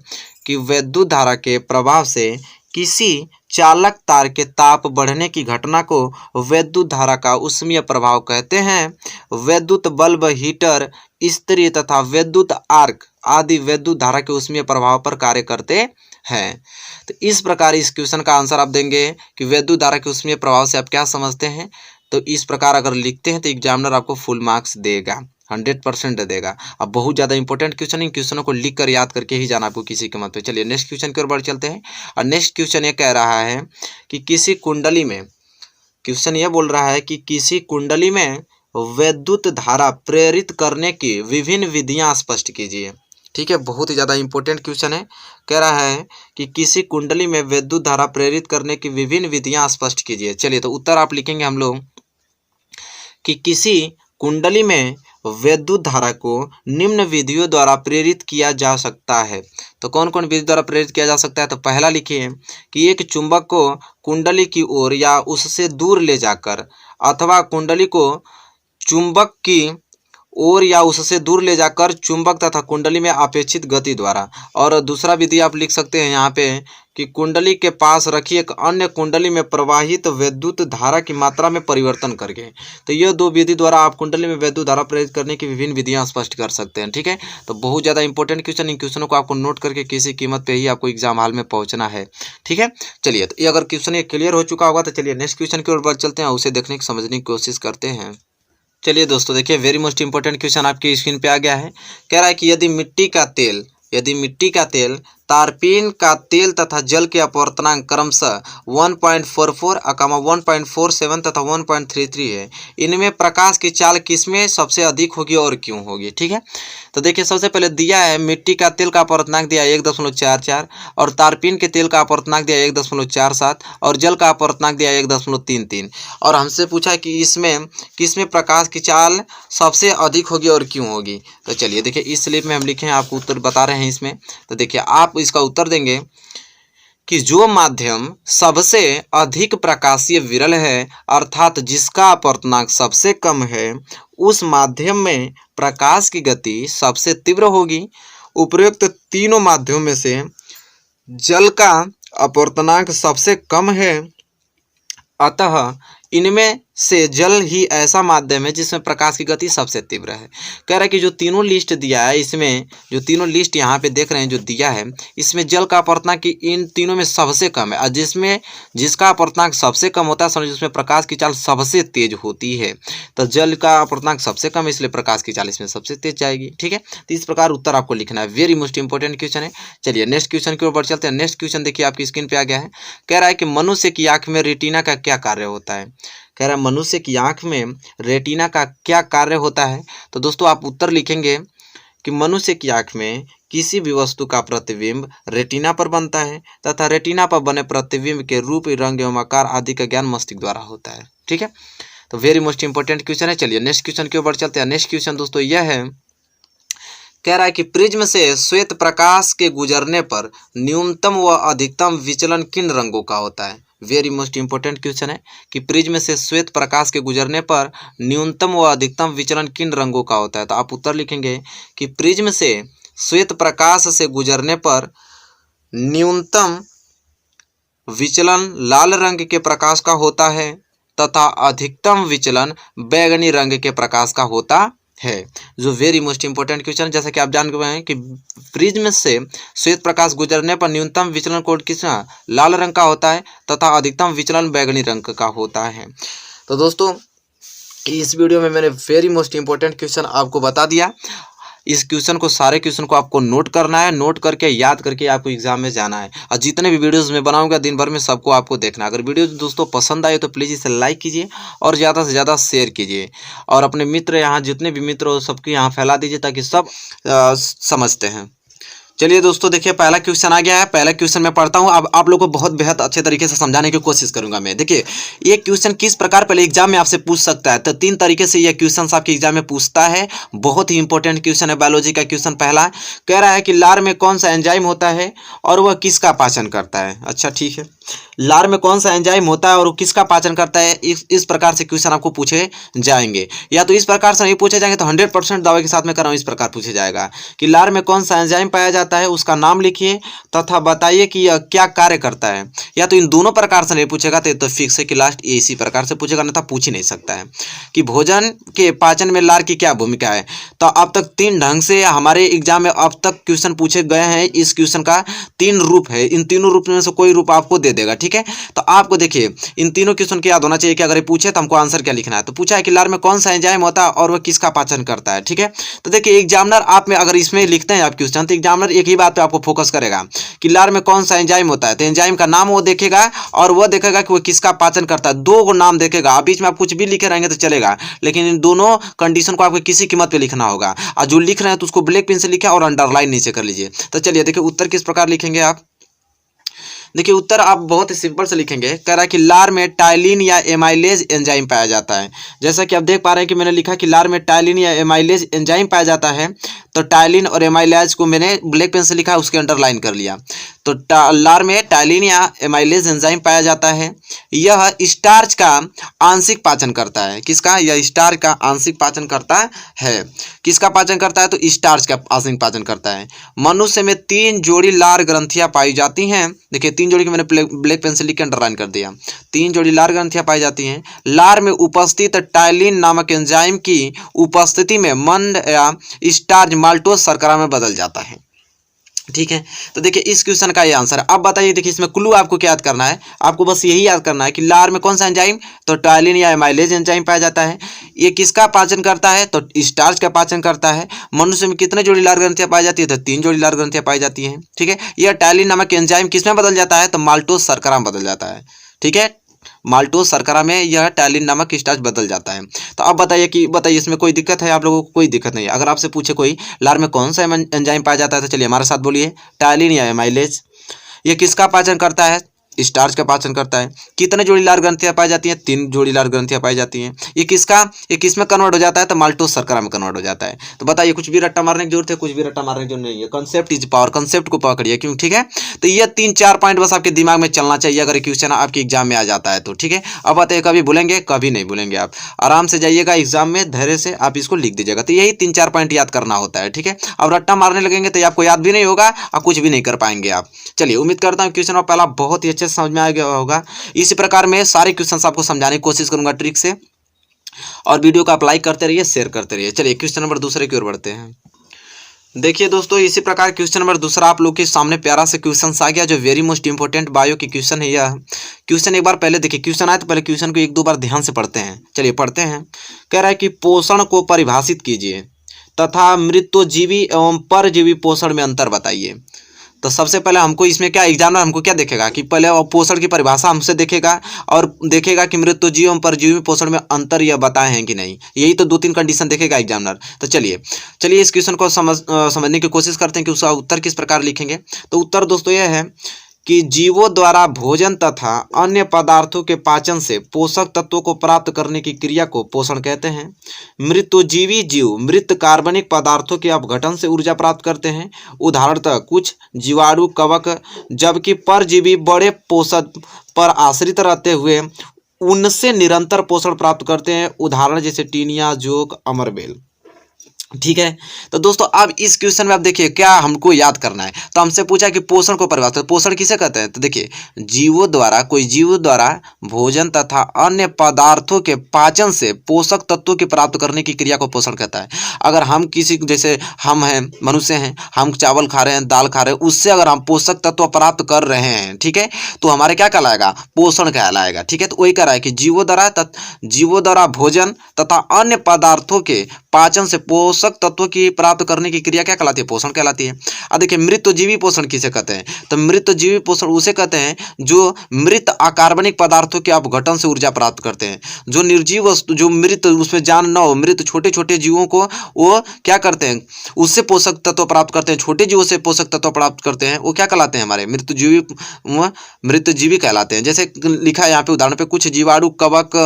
कि विद्युत धारा के प्रभाव से किसी चालक तार के ताप बढ़ने की घटना को विद्युत धारा का ऊष्मीय प्रभाव कहते हैं। विद्युत बल्ब, हीटर, इस्त्री तथा विद्युत आर्क आदि विद्युत धारा के ऊष्मीय प्रभाव पर कार्य करते हैं। तो इस प्रकार इस क्वेश्चन का आंसर आप देंगे कि विद्युत धारा के ऊष्मीय प्रभाव से आप क्या समझते हैं। तो इस प्रकार अगर लिखते हैं तो एग्जामिनर आपको फुल मार्क्स देगा, 100% देगा। अब बहुत ज़्यादा इंपॉर्टेंट क्वेश्चन, इन क्वेश्चनों को लिख कर याद करके ही जाना आपको किसी के मत पे। चलिए नेक्स्ट क्वेश्चन की ओर बढ़ चलते हैं। और नेक्स्ट क्वेश्चन ये कह रहा है कि किसी कुंडली में, क्वेश्चन ये बोल रहा है कि किसी कुंडली में विद्युत धारा प्रेरित करने की विभिन्न विधियां स्पष्ट कीजिए। ठीक है, बहुत ही ज़्यादा इंपॉर्टेंट क्वेश्चन है। कह रहा है कि किसी कुंडली में विद्युत धारा प्रेरित करने की विभिन्न विधियां स्पष्ट कीजिए। चलिए तो उत्तर आप लिखेंगे हम लोग कि किसी कुंडली में विद्युत धारा को निम्न विधियों द्वारा प्रेरित किया जा सकता है। तो कौन कौन विधि द्वारा प्रेरित किया जा सकता है। तो पहला लिखिए कि एक चुंबक को कुंडली की ओर या उससे दूर ले जाकर, अथवा कुंडली को चुंबक की ओर या उससे दूर ले जाकर चुंबक तथा कुंडली में अपेक्षित गति द्वारा। और दूसरा विधि आप लिख सकते हैं यहाँ पे कि कुंडली के पास रखी एक अन्य कुंडली में प्रवाहित विद्युत धारा की मात्रा में परिवर्तन करके। तो ये दो विधि द्वारा आप कुंडली में विद्युत धारा प्रेरित करने की विभिन्न विधियां स्पष्ट कर सकते हैं। ठीक है, तो बहुत ज़्यादा इंपॉर्टेंट क्वेश्चन, इन क्वेश्चनों को आपको नोट करके किसी कीमत पे ही आपको एग्जाम हॉल में पहुंचना है। ठीक है, चलिए, तो ये अगर क्वेश्चन ये क्लियर हो चुका होगा तो चलिए नेक्स्ट क्वेश्चन की ओर बढ़ चलते हैं, उसे देखने की समझने की कोशिश करते हैं। चलिए दोस्तों, देखिए वेरी मोस्ट इंपॉर्टेंट क्वेश्चन आपकी स्क्रीन पे आ गया है। कह रहा है कि यदि मिट्टी का तेल, तारपीन का तेल तथा जल के अपवर्तनांक क्रमशः 1.44, 1.47 तथा 1.33 है, इनमें प्रकाश की चाल किसमें सबसे अधिक होगी और क्यों होगी। ठीक है, तो देखिए सबसे पहले दिया है मिट्टी का तेल का अपवर्तनांक दिया है 1.44 और तारपीन के तेल का अपवर्तनांक दिया है 1.47 और जल का अपवर्तनांक दिया है 1.33 और हमसे पूछा है कि इसमें किसमें प्रकाश की चाल सबसे अधिक होगी और क्यों होगी। तो चलिए देखिए इस स्लिप में हम लिखे हैं, आपको उत्तर बता रहे हैं इसमें। तो देखिए आप इसका उत्तर देंगे कि जो माध्यम सबसे अधिक प्रकाशीय विरल है अर्थात जिसका अपवर्तनांक सबसे कम है, उस माध्यम में प्रकाश की गति सबसे तीव्र होगी। उपरोक्त तीनों माध्यमों में से जल का अपवर्तनांक सबसे कम है, अतः इनमें से जल ही ऐसा माध्यम है जिसमें प्रकाश की गति सबसे तीव्र है। कह रहा है कि जो तीनों लिस्ट दिया है, इसमें जो तीनों लिस्ट यहाँ पे देख रहे हैं जो दिया है, इसमें जल का अपवर्तनांक की इन तीनों में सबसे कम है और जिसका अपवर्तनांक सबसे कम होता है समझो जिसमें प्रकाश की चाल सबसे तेज होती है। तो जल का अपवर्तनांक सबसे कम है इसलिए प्रकाश की चाल इसमें सबसे तेज जाएगी। ठीक है, तो इस प्रकार उत्तर आपको लिखना है। वेरी मोस्ट इंपॉर्टेंट क्वेश्चन है। चलिए नेक्स्ट क्वेश्चन के ऊपर चलते हैं। नेक्स्ट क्वेश्चन देखिए आपकी स्क्रीन पे आ गया है। कह रहा है कि मनुष्य की आंख में रेटिना का क्या कार्य होता है। कह रहा है मनुष्य की आंख में रेटिना का क्या कार्य होता है। तो दोस्तों आप उत्तर लिखेंगे कि मनुष्य की आंख में किसी भी वस्तु का प्रतिबिंब रेटिना पर बनता है तथा रेटिना पर बने प्रतिबिंब के रूप, रंग एवं आकार आदि का ज्ञान मस्तिष्क द्वारा होता है। ठीक है, तो वेरी मोस्ट इंपॉर्टेंट क्वेश्चन है। चलिए नेक्स्ट क्वेश्चन के ऊपर चलते हैं। नेक्स्ट क्वेश्चन दोस्तों यह है, कह रहा है कि प्रिज्म से श्वेत प्रकाश के गुजरने पर न्यूनतम व अधिकतम विचलन किन रंगों का होता है। वेरी मोस्ट इंपॉर्टेंट क्वेश्चन है कि प्रिज्म से श्वेत प्रकाश के गुजरने पर न्यूनतम व अधिकतम विचलन किन रंगों का होता है। तो आप उत्तर लिखेंगे कि प्रिज्म से श्वेत प्रकाश से गुजरने पर न्यूनतम विचलन लाल रंग के प्रकाश का होता है तथा अधिकतम विचलन बैंगनी रंग के प्रकाश का होता है। जो वेरी मोस्ट इंपॉर्टेंट क्वेश्चन, जैसा कि आप जान गए हैं कि प्रिज्म से श्वेत प्रकाश गुजरने पर न्यूनतम विचलन कोण किसका लाल रंग का होता है तथा अधिकतम विचलन बैंगनी रंग का होता है। तो दोस्तों इस वीडियो में मैंने वेरी मोस्ट इंपॉर्टेंट क्वेश्चन आपको बता दिया। इस क्वेश्चन को, सारे क्वेश्चन को आपको नोट करना है, नोट करके याद करके आपको एग्जाम में जाना है। और जितने भी वीडियोस मैं बनाऊंगा दिन भर में सबको आपको देखना है। अगर वीडियो दोस्तों पसंद आए तो प्लीज़ इसे लाइक कीजिए और ज़्यादा से ज़्यादा शेयर कीजिए और अपने मित्र, यहाँ जितने भी मित्र हो सबके यहाँ फैला दीजिए ताकि सब समझते हैं। चलिए दोस्तों देखिए पहला क्वेश्चन आ गया है। पहला क्वेश्चन मैं पढ़ता हूं। अब आप लोगों को बहुत बेहद अच्छे तरीके से समझाने की कोशिश करूंगा मैं। देखिए ये क्वेश्चन किस प्रकार पहले एग्जाम में आपसे पूछ सकता है। तो 3 तरीके से ये क्वेश्चन आपके एग्जाम में पूछता है। बहुत ही इंपॉर्टेंट क्वेश्चन है। बायोलॉजी का क्वेश्चन पहला कह रहा है कि लार में कौन सा एंजाइम होता है और वह किसका पाचन करता है। अच्छा ठीक है, लार में कौन सा एंजाइम होता है और वो किसका पाचन करता है, इस प्रकार से क्वेश्चन आपको पूछे जाएंगे। या तो इस प्रकार से नहीं पूछे जाएंगे तो 100% दावे के साथ में कर रहा हूँ, इस प्रकार पूछे जाएगा कि लार में कौन सा एंजाइम पाया जाता है, उसका नाम लिखिए तथा बताइए कि यह क्या कार्य करता है। या तो इन दोनों प्रकार से नहीं पूछेगा तो फिक्स है कि लास्ट ये इसी प्रकार से पूछेगा, अन्यथा पूछ ही नहीं सकता है कि भोजन के पाचन में लार की क्या भूमिका है। तो अब तक 3 ढंग से हमारे एग्जाम में अब तक क्वेश्चन पूछे गए हैं। इस क्वेश्चन का 3 रूप है, इन तीनों रूप में से कोई रूप आपको दे देगा। ठीक है, तो आपको देखिए इन तीनों क्वेश्चन को याद होना चाहिए कि अगर ये पूछे तो हमको आंसर क्या लिखना है। तो पूछा है कि लार में कौन सा एंजाइम होता है और वह किसका पाचन करता है। ठीक है, तो देखिए एग्जामिनर आप में अगर इसमें लिखते हैं आप क्वेश्चन तो एग्जामिनर एक ही बात पे आपको फोकस करेगा कि लार में कौन सा एंजाइम होता है। तो एंजाइम का नाम वो देखेगा और वह देखेगा कि वो किसका पाचन करता है। 2 को नाम देखेगा, बीच में आप कुछ भी लिखे रहेंगे तो चलेगा, लेकिन इन दोनों कंडीशन को आपको किसी कीमत पे लिखना होगा। और जो लिख रहे हैं तो उसको ब्लैक पेन से लिखे और अंडरलाइन नीचे कर लीजिए। तो चलिए देखिए उत्तर किस प्रकार लिखेंगे आप। देखिए उत्तर आप बहुत ही सिंपल से लिखेंगे। कह रहा है कि लार में टाइलिन या एमाइलेज एंजाइम पाया जाता है। जैसा कि आप देख पा रहे हैं कि मैंने लिखा कि लार में टाइलिन या एमाइलेज एंजाइम पाया जाता है तो टाइलिन और एमाइलेज को मैंने ब्लैक पेन से लिखा है, उसके अंडरलाइन कर लिया। तो लार में टाइलिन या एमाइलेज एंजाइम पाया जाता है। यह स्टार्च का आंशिक पाचन करता है। किसका? यह स्टार्च का आंशिक पाचन करता है। किसका पाचन करता है? तो स्टार्च का आंशिक पाचन करता है। मनुष्य में 3 जोड़ी लार ग्रंथियां पाई जाती हैं। देखिए 3 जोड़ी की मैंने ब्लैक पेन से लिख के अंडरलाइन कर दिया। 3 जोड़ी लार ग्रंथियां पाई जाती हैं। लार में उपस्थित टाइलिन नामक एंजाइम की उपस्थिति में मंड या स्टार्च माल्टोज शर्करा में बदल जाता है। ठीक है, तो देखिए इस क्वेश्चन का ये आंसर है। अब बताइए, देखिए इसमें क्लू आपको क्या याद करना है? आपको बस यही याद करना है कि लार में कौन सा एंजाइम? तो टाइलिन या एमाइलेज एंजाइम पाया जाता है। ये किसका पाचन करता है? तो स्टार्च का पाचन करता है। मनुष्य में कितने जोड़ी लार ग्रंथियां पाई जाती है? तो 3 जोड़ी लार ग्रंथियां पाई जाती हैं। ठीक है, यह टाइलिन नामक एंजाइम किसमें बदल जाता है? तो माल्टोज शर्करा में बदल जाता है। ठीक है, माल्टोज शर्करा में यह टाइलिन नामक स्टार्च बदल जाता है। तो अब बताइए इसमें कोई दिक्कत है? आप लोगों को कोई दिक्कत नहीं है। अगर आपसे पूछे कोई लार में कौन सा एंजाइम पाया जाता है, तो चलिए हमारे साथ बोलिए, टाइलिन या एमाइलेज। ये किसका पाचन करता है? स्टार्च का पाचन करता है। कितने जोड़ी लार ग्रंथियां पाई जाती हैं? 3 जोड़ी लार ग्रंथियां पाई जाती हैं। ये किस में कन्वर्ट हो जाता है? तो माल्टोज शर्करा में कन्वर्ट हो जाता है। तो बताइए, कुछ भी रट्टा मारने की जरूरत है? कुछ भी रट्टा मारने की जरूरत नहीं है। कंसेप्ट इज पावर, कंसेप्ट को पकड़िए। क्यों? ठीक है, तो ये 3-4 पॉइंट बस आपके दिमाग में चलना चाहिए अगर क्वेश्चन आपके एग्जाम में आ जाता है तो। ठीक है, अब बताइए, कभी भूलेंगे? कभी नहीं भूलेंगे। आप आराम से जाइएगा एग्जाम में, धैर्य से आप इसको लिख दीजिएगा। तो यही 3-4 पॉइंट याद करना होता है। ठीक है, अब रट्टा मारने लगेंगे तो आपको याद भी नहीं होगा और कुछ भी नहीं कर पाएंगे आप। चलिए, उम्मीद करता हूँ क्वेश्चन पहला बहुत ही अच्छे से समझ में आ गया होगा। इसी प्रकार मैं सारे क्वेश्चंस आपको समझाने की कोशिश करूंगा ट्रिक से, और वीडियो को आप लाइक करते रहिए, शेयर करते रहिए। चलिए क्वेश्चन नंबर दूसरे की ओर बढ़ते हैं। देखिए दोस्तों, इसी प्रकार क्वेश्चन नंबर दूसरा आप लोग के सामने प्यारा से क्वेश्चन आ गया, जो वेरी मोस्ट इंपॉर्टेंट बायो की क्वेश्चन है। यह क्वेश्चन एक बार पहले देखिए, क्वेश्चन आए तो पहले क्वेश्चन को 1-2 बार ध्यान से पढ़ते हैं। चलिए पढ़ते हैं। कह रहा है कि पोषण को परिभाषित कीजिए तथा मृत्युजीवी एवं परजीवी पोषण में अंतर बताइए। तो सबसे पहले हमको इसमें क्या, एग्जामिनर हमको क्या देखेगा कि पहले पोषण की परिभाषा हमसे देखेगा और देखेगा कि मृत्युजीवी एवं परजीवी पोषण में अंतर यह बताए हैं कि नहीं। यही तो 2-3 कंडीशन देखेगा एग्जामिनर। तो चलिए इस क्वेश्चन को समझने की कोशिश करते हैं कि उसका उत्तर किस प्रकार लिखेंगे। तो उत्तर दोस्तों यह है कि जीवों द्वारा भोजन तथा अन्य पदार्थों के पाचन से पोषक तत्वों को प्राप्त करने की क्रिया को पोषण कहते हैं। मृत्युजीवी जीव मृत कार्बनिक पदार्थों के अपघटन से ऊर्जा प्राप्त करते हैं, उदाहरणतः कुछ जीवाणु, कवक, जबकि परजीवी बड़े पोषक पर आश्रित रहते हुए उनसे निरंतर पोषण प्राप्त करते हैं, उदाहरण जैसे टीनिया, जोंक, अमरबेल। ठीक है, तो दोस्तों अब इस क्वेश्चन में आप देखिए क्या हमको याद करना है। तो हमसे पूछा कि पोषण को परिभाषित, पोषण किसे कहते हैं? तो देखिए, कोई जीव द्वारा भोजन तथा अन्य पदार्थों के पाचन से पोषक तत्वों की प्राप्त करने की क्रिया को पोषण कहता है। अगर हम किसी, जैसे हम हैं, मनुष्य हैं, हम चावल खा रहे हैं, दाल खा रहे हैं, उससे अगर हम पोषक तत्व प्राप्त कर रहे हैं, ठीक है, तो हमारे क्या कहलाएगा? पोषण कहलाएगा। ठीक है, तो वही कह रहा है कि जीवों द्वारा भोजन तथा अन्य पदार्थों के पाचन से पोषक तत्वों की प्राप्त करने की क्रिया क्या कहलाती है? पोषण कहलाती है। अब देखिए, मृतजीवी पोषण किसे कहते हैं? तो मृतजीवी पोषण उसे कहते हैं जो मृत अकार्बनिक पदार्थों के अपघटन से ऊर्जा प्राप्त करते हैं। जो निर्जीव वस्तु, जो मृत, उसमें जान न हो, मृत छोटे छोटे जीवों को वो क्या करते हैं? उससे पोषक तत्व प्राप्त करते हैं, छोटे जीवों से पोषक तत्व प्राप्त करते हैं, वो क्या कहलाते हैं? हमारे मृतजीवी कहलाते हैं। जैसे लिखा है यहाँ पे उदाहरण पे, कुछ जीवाणु, कवक,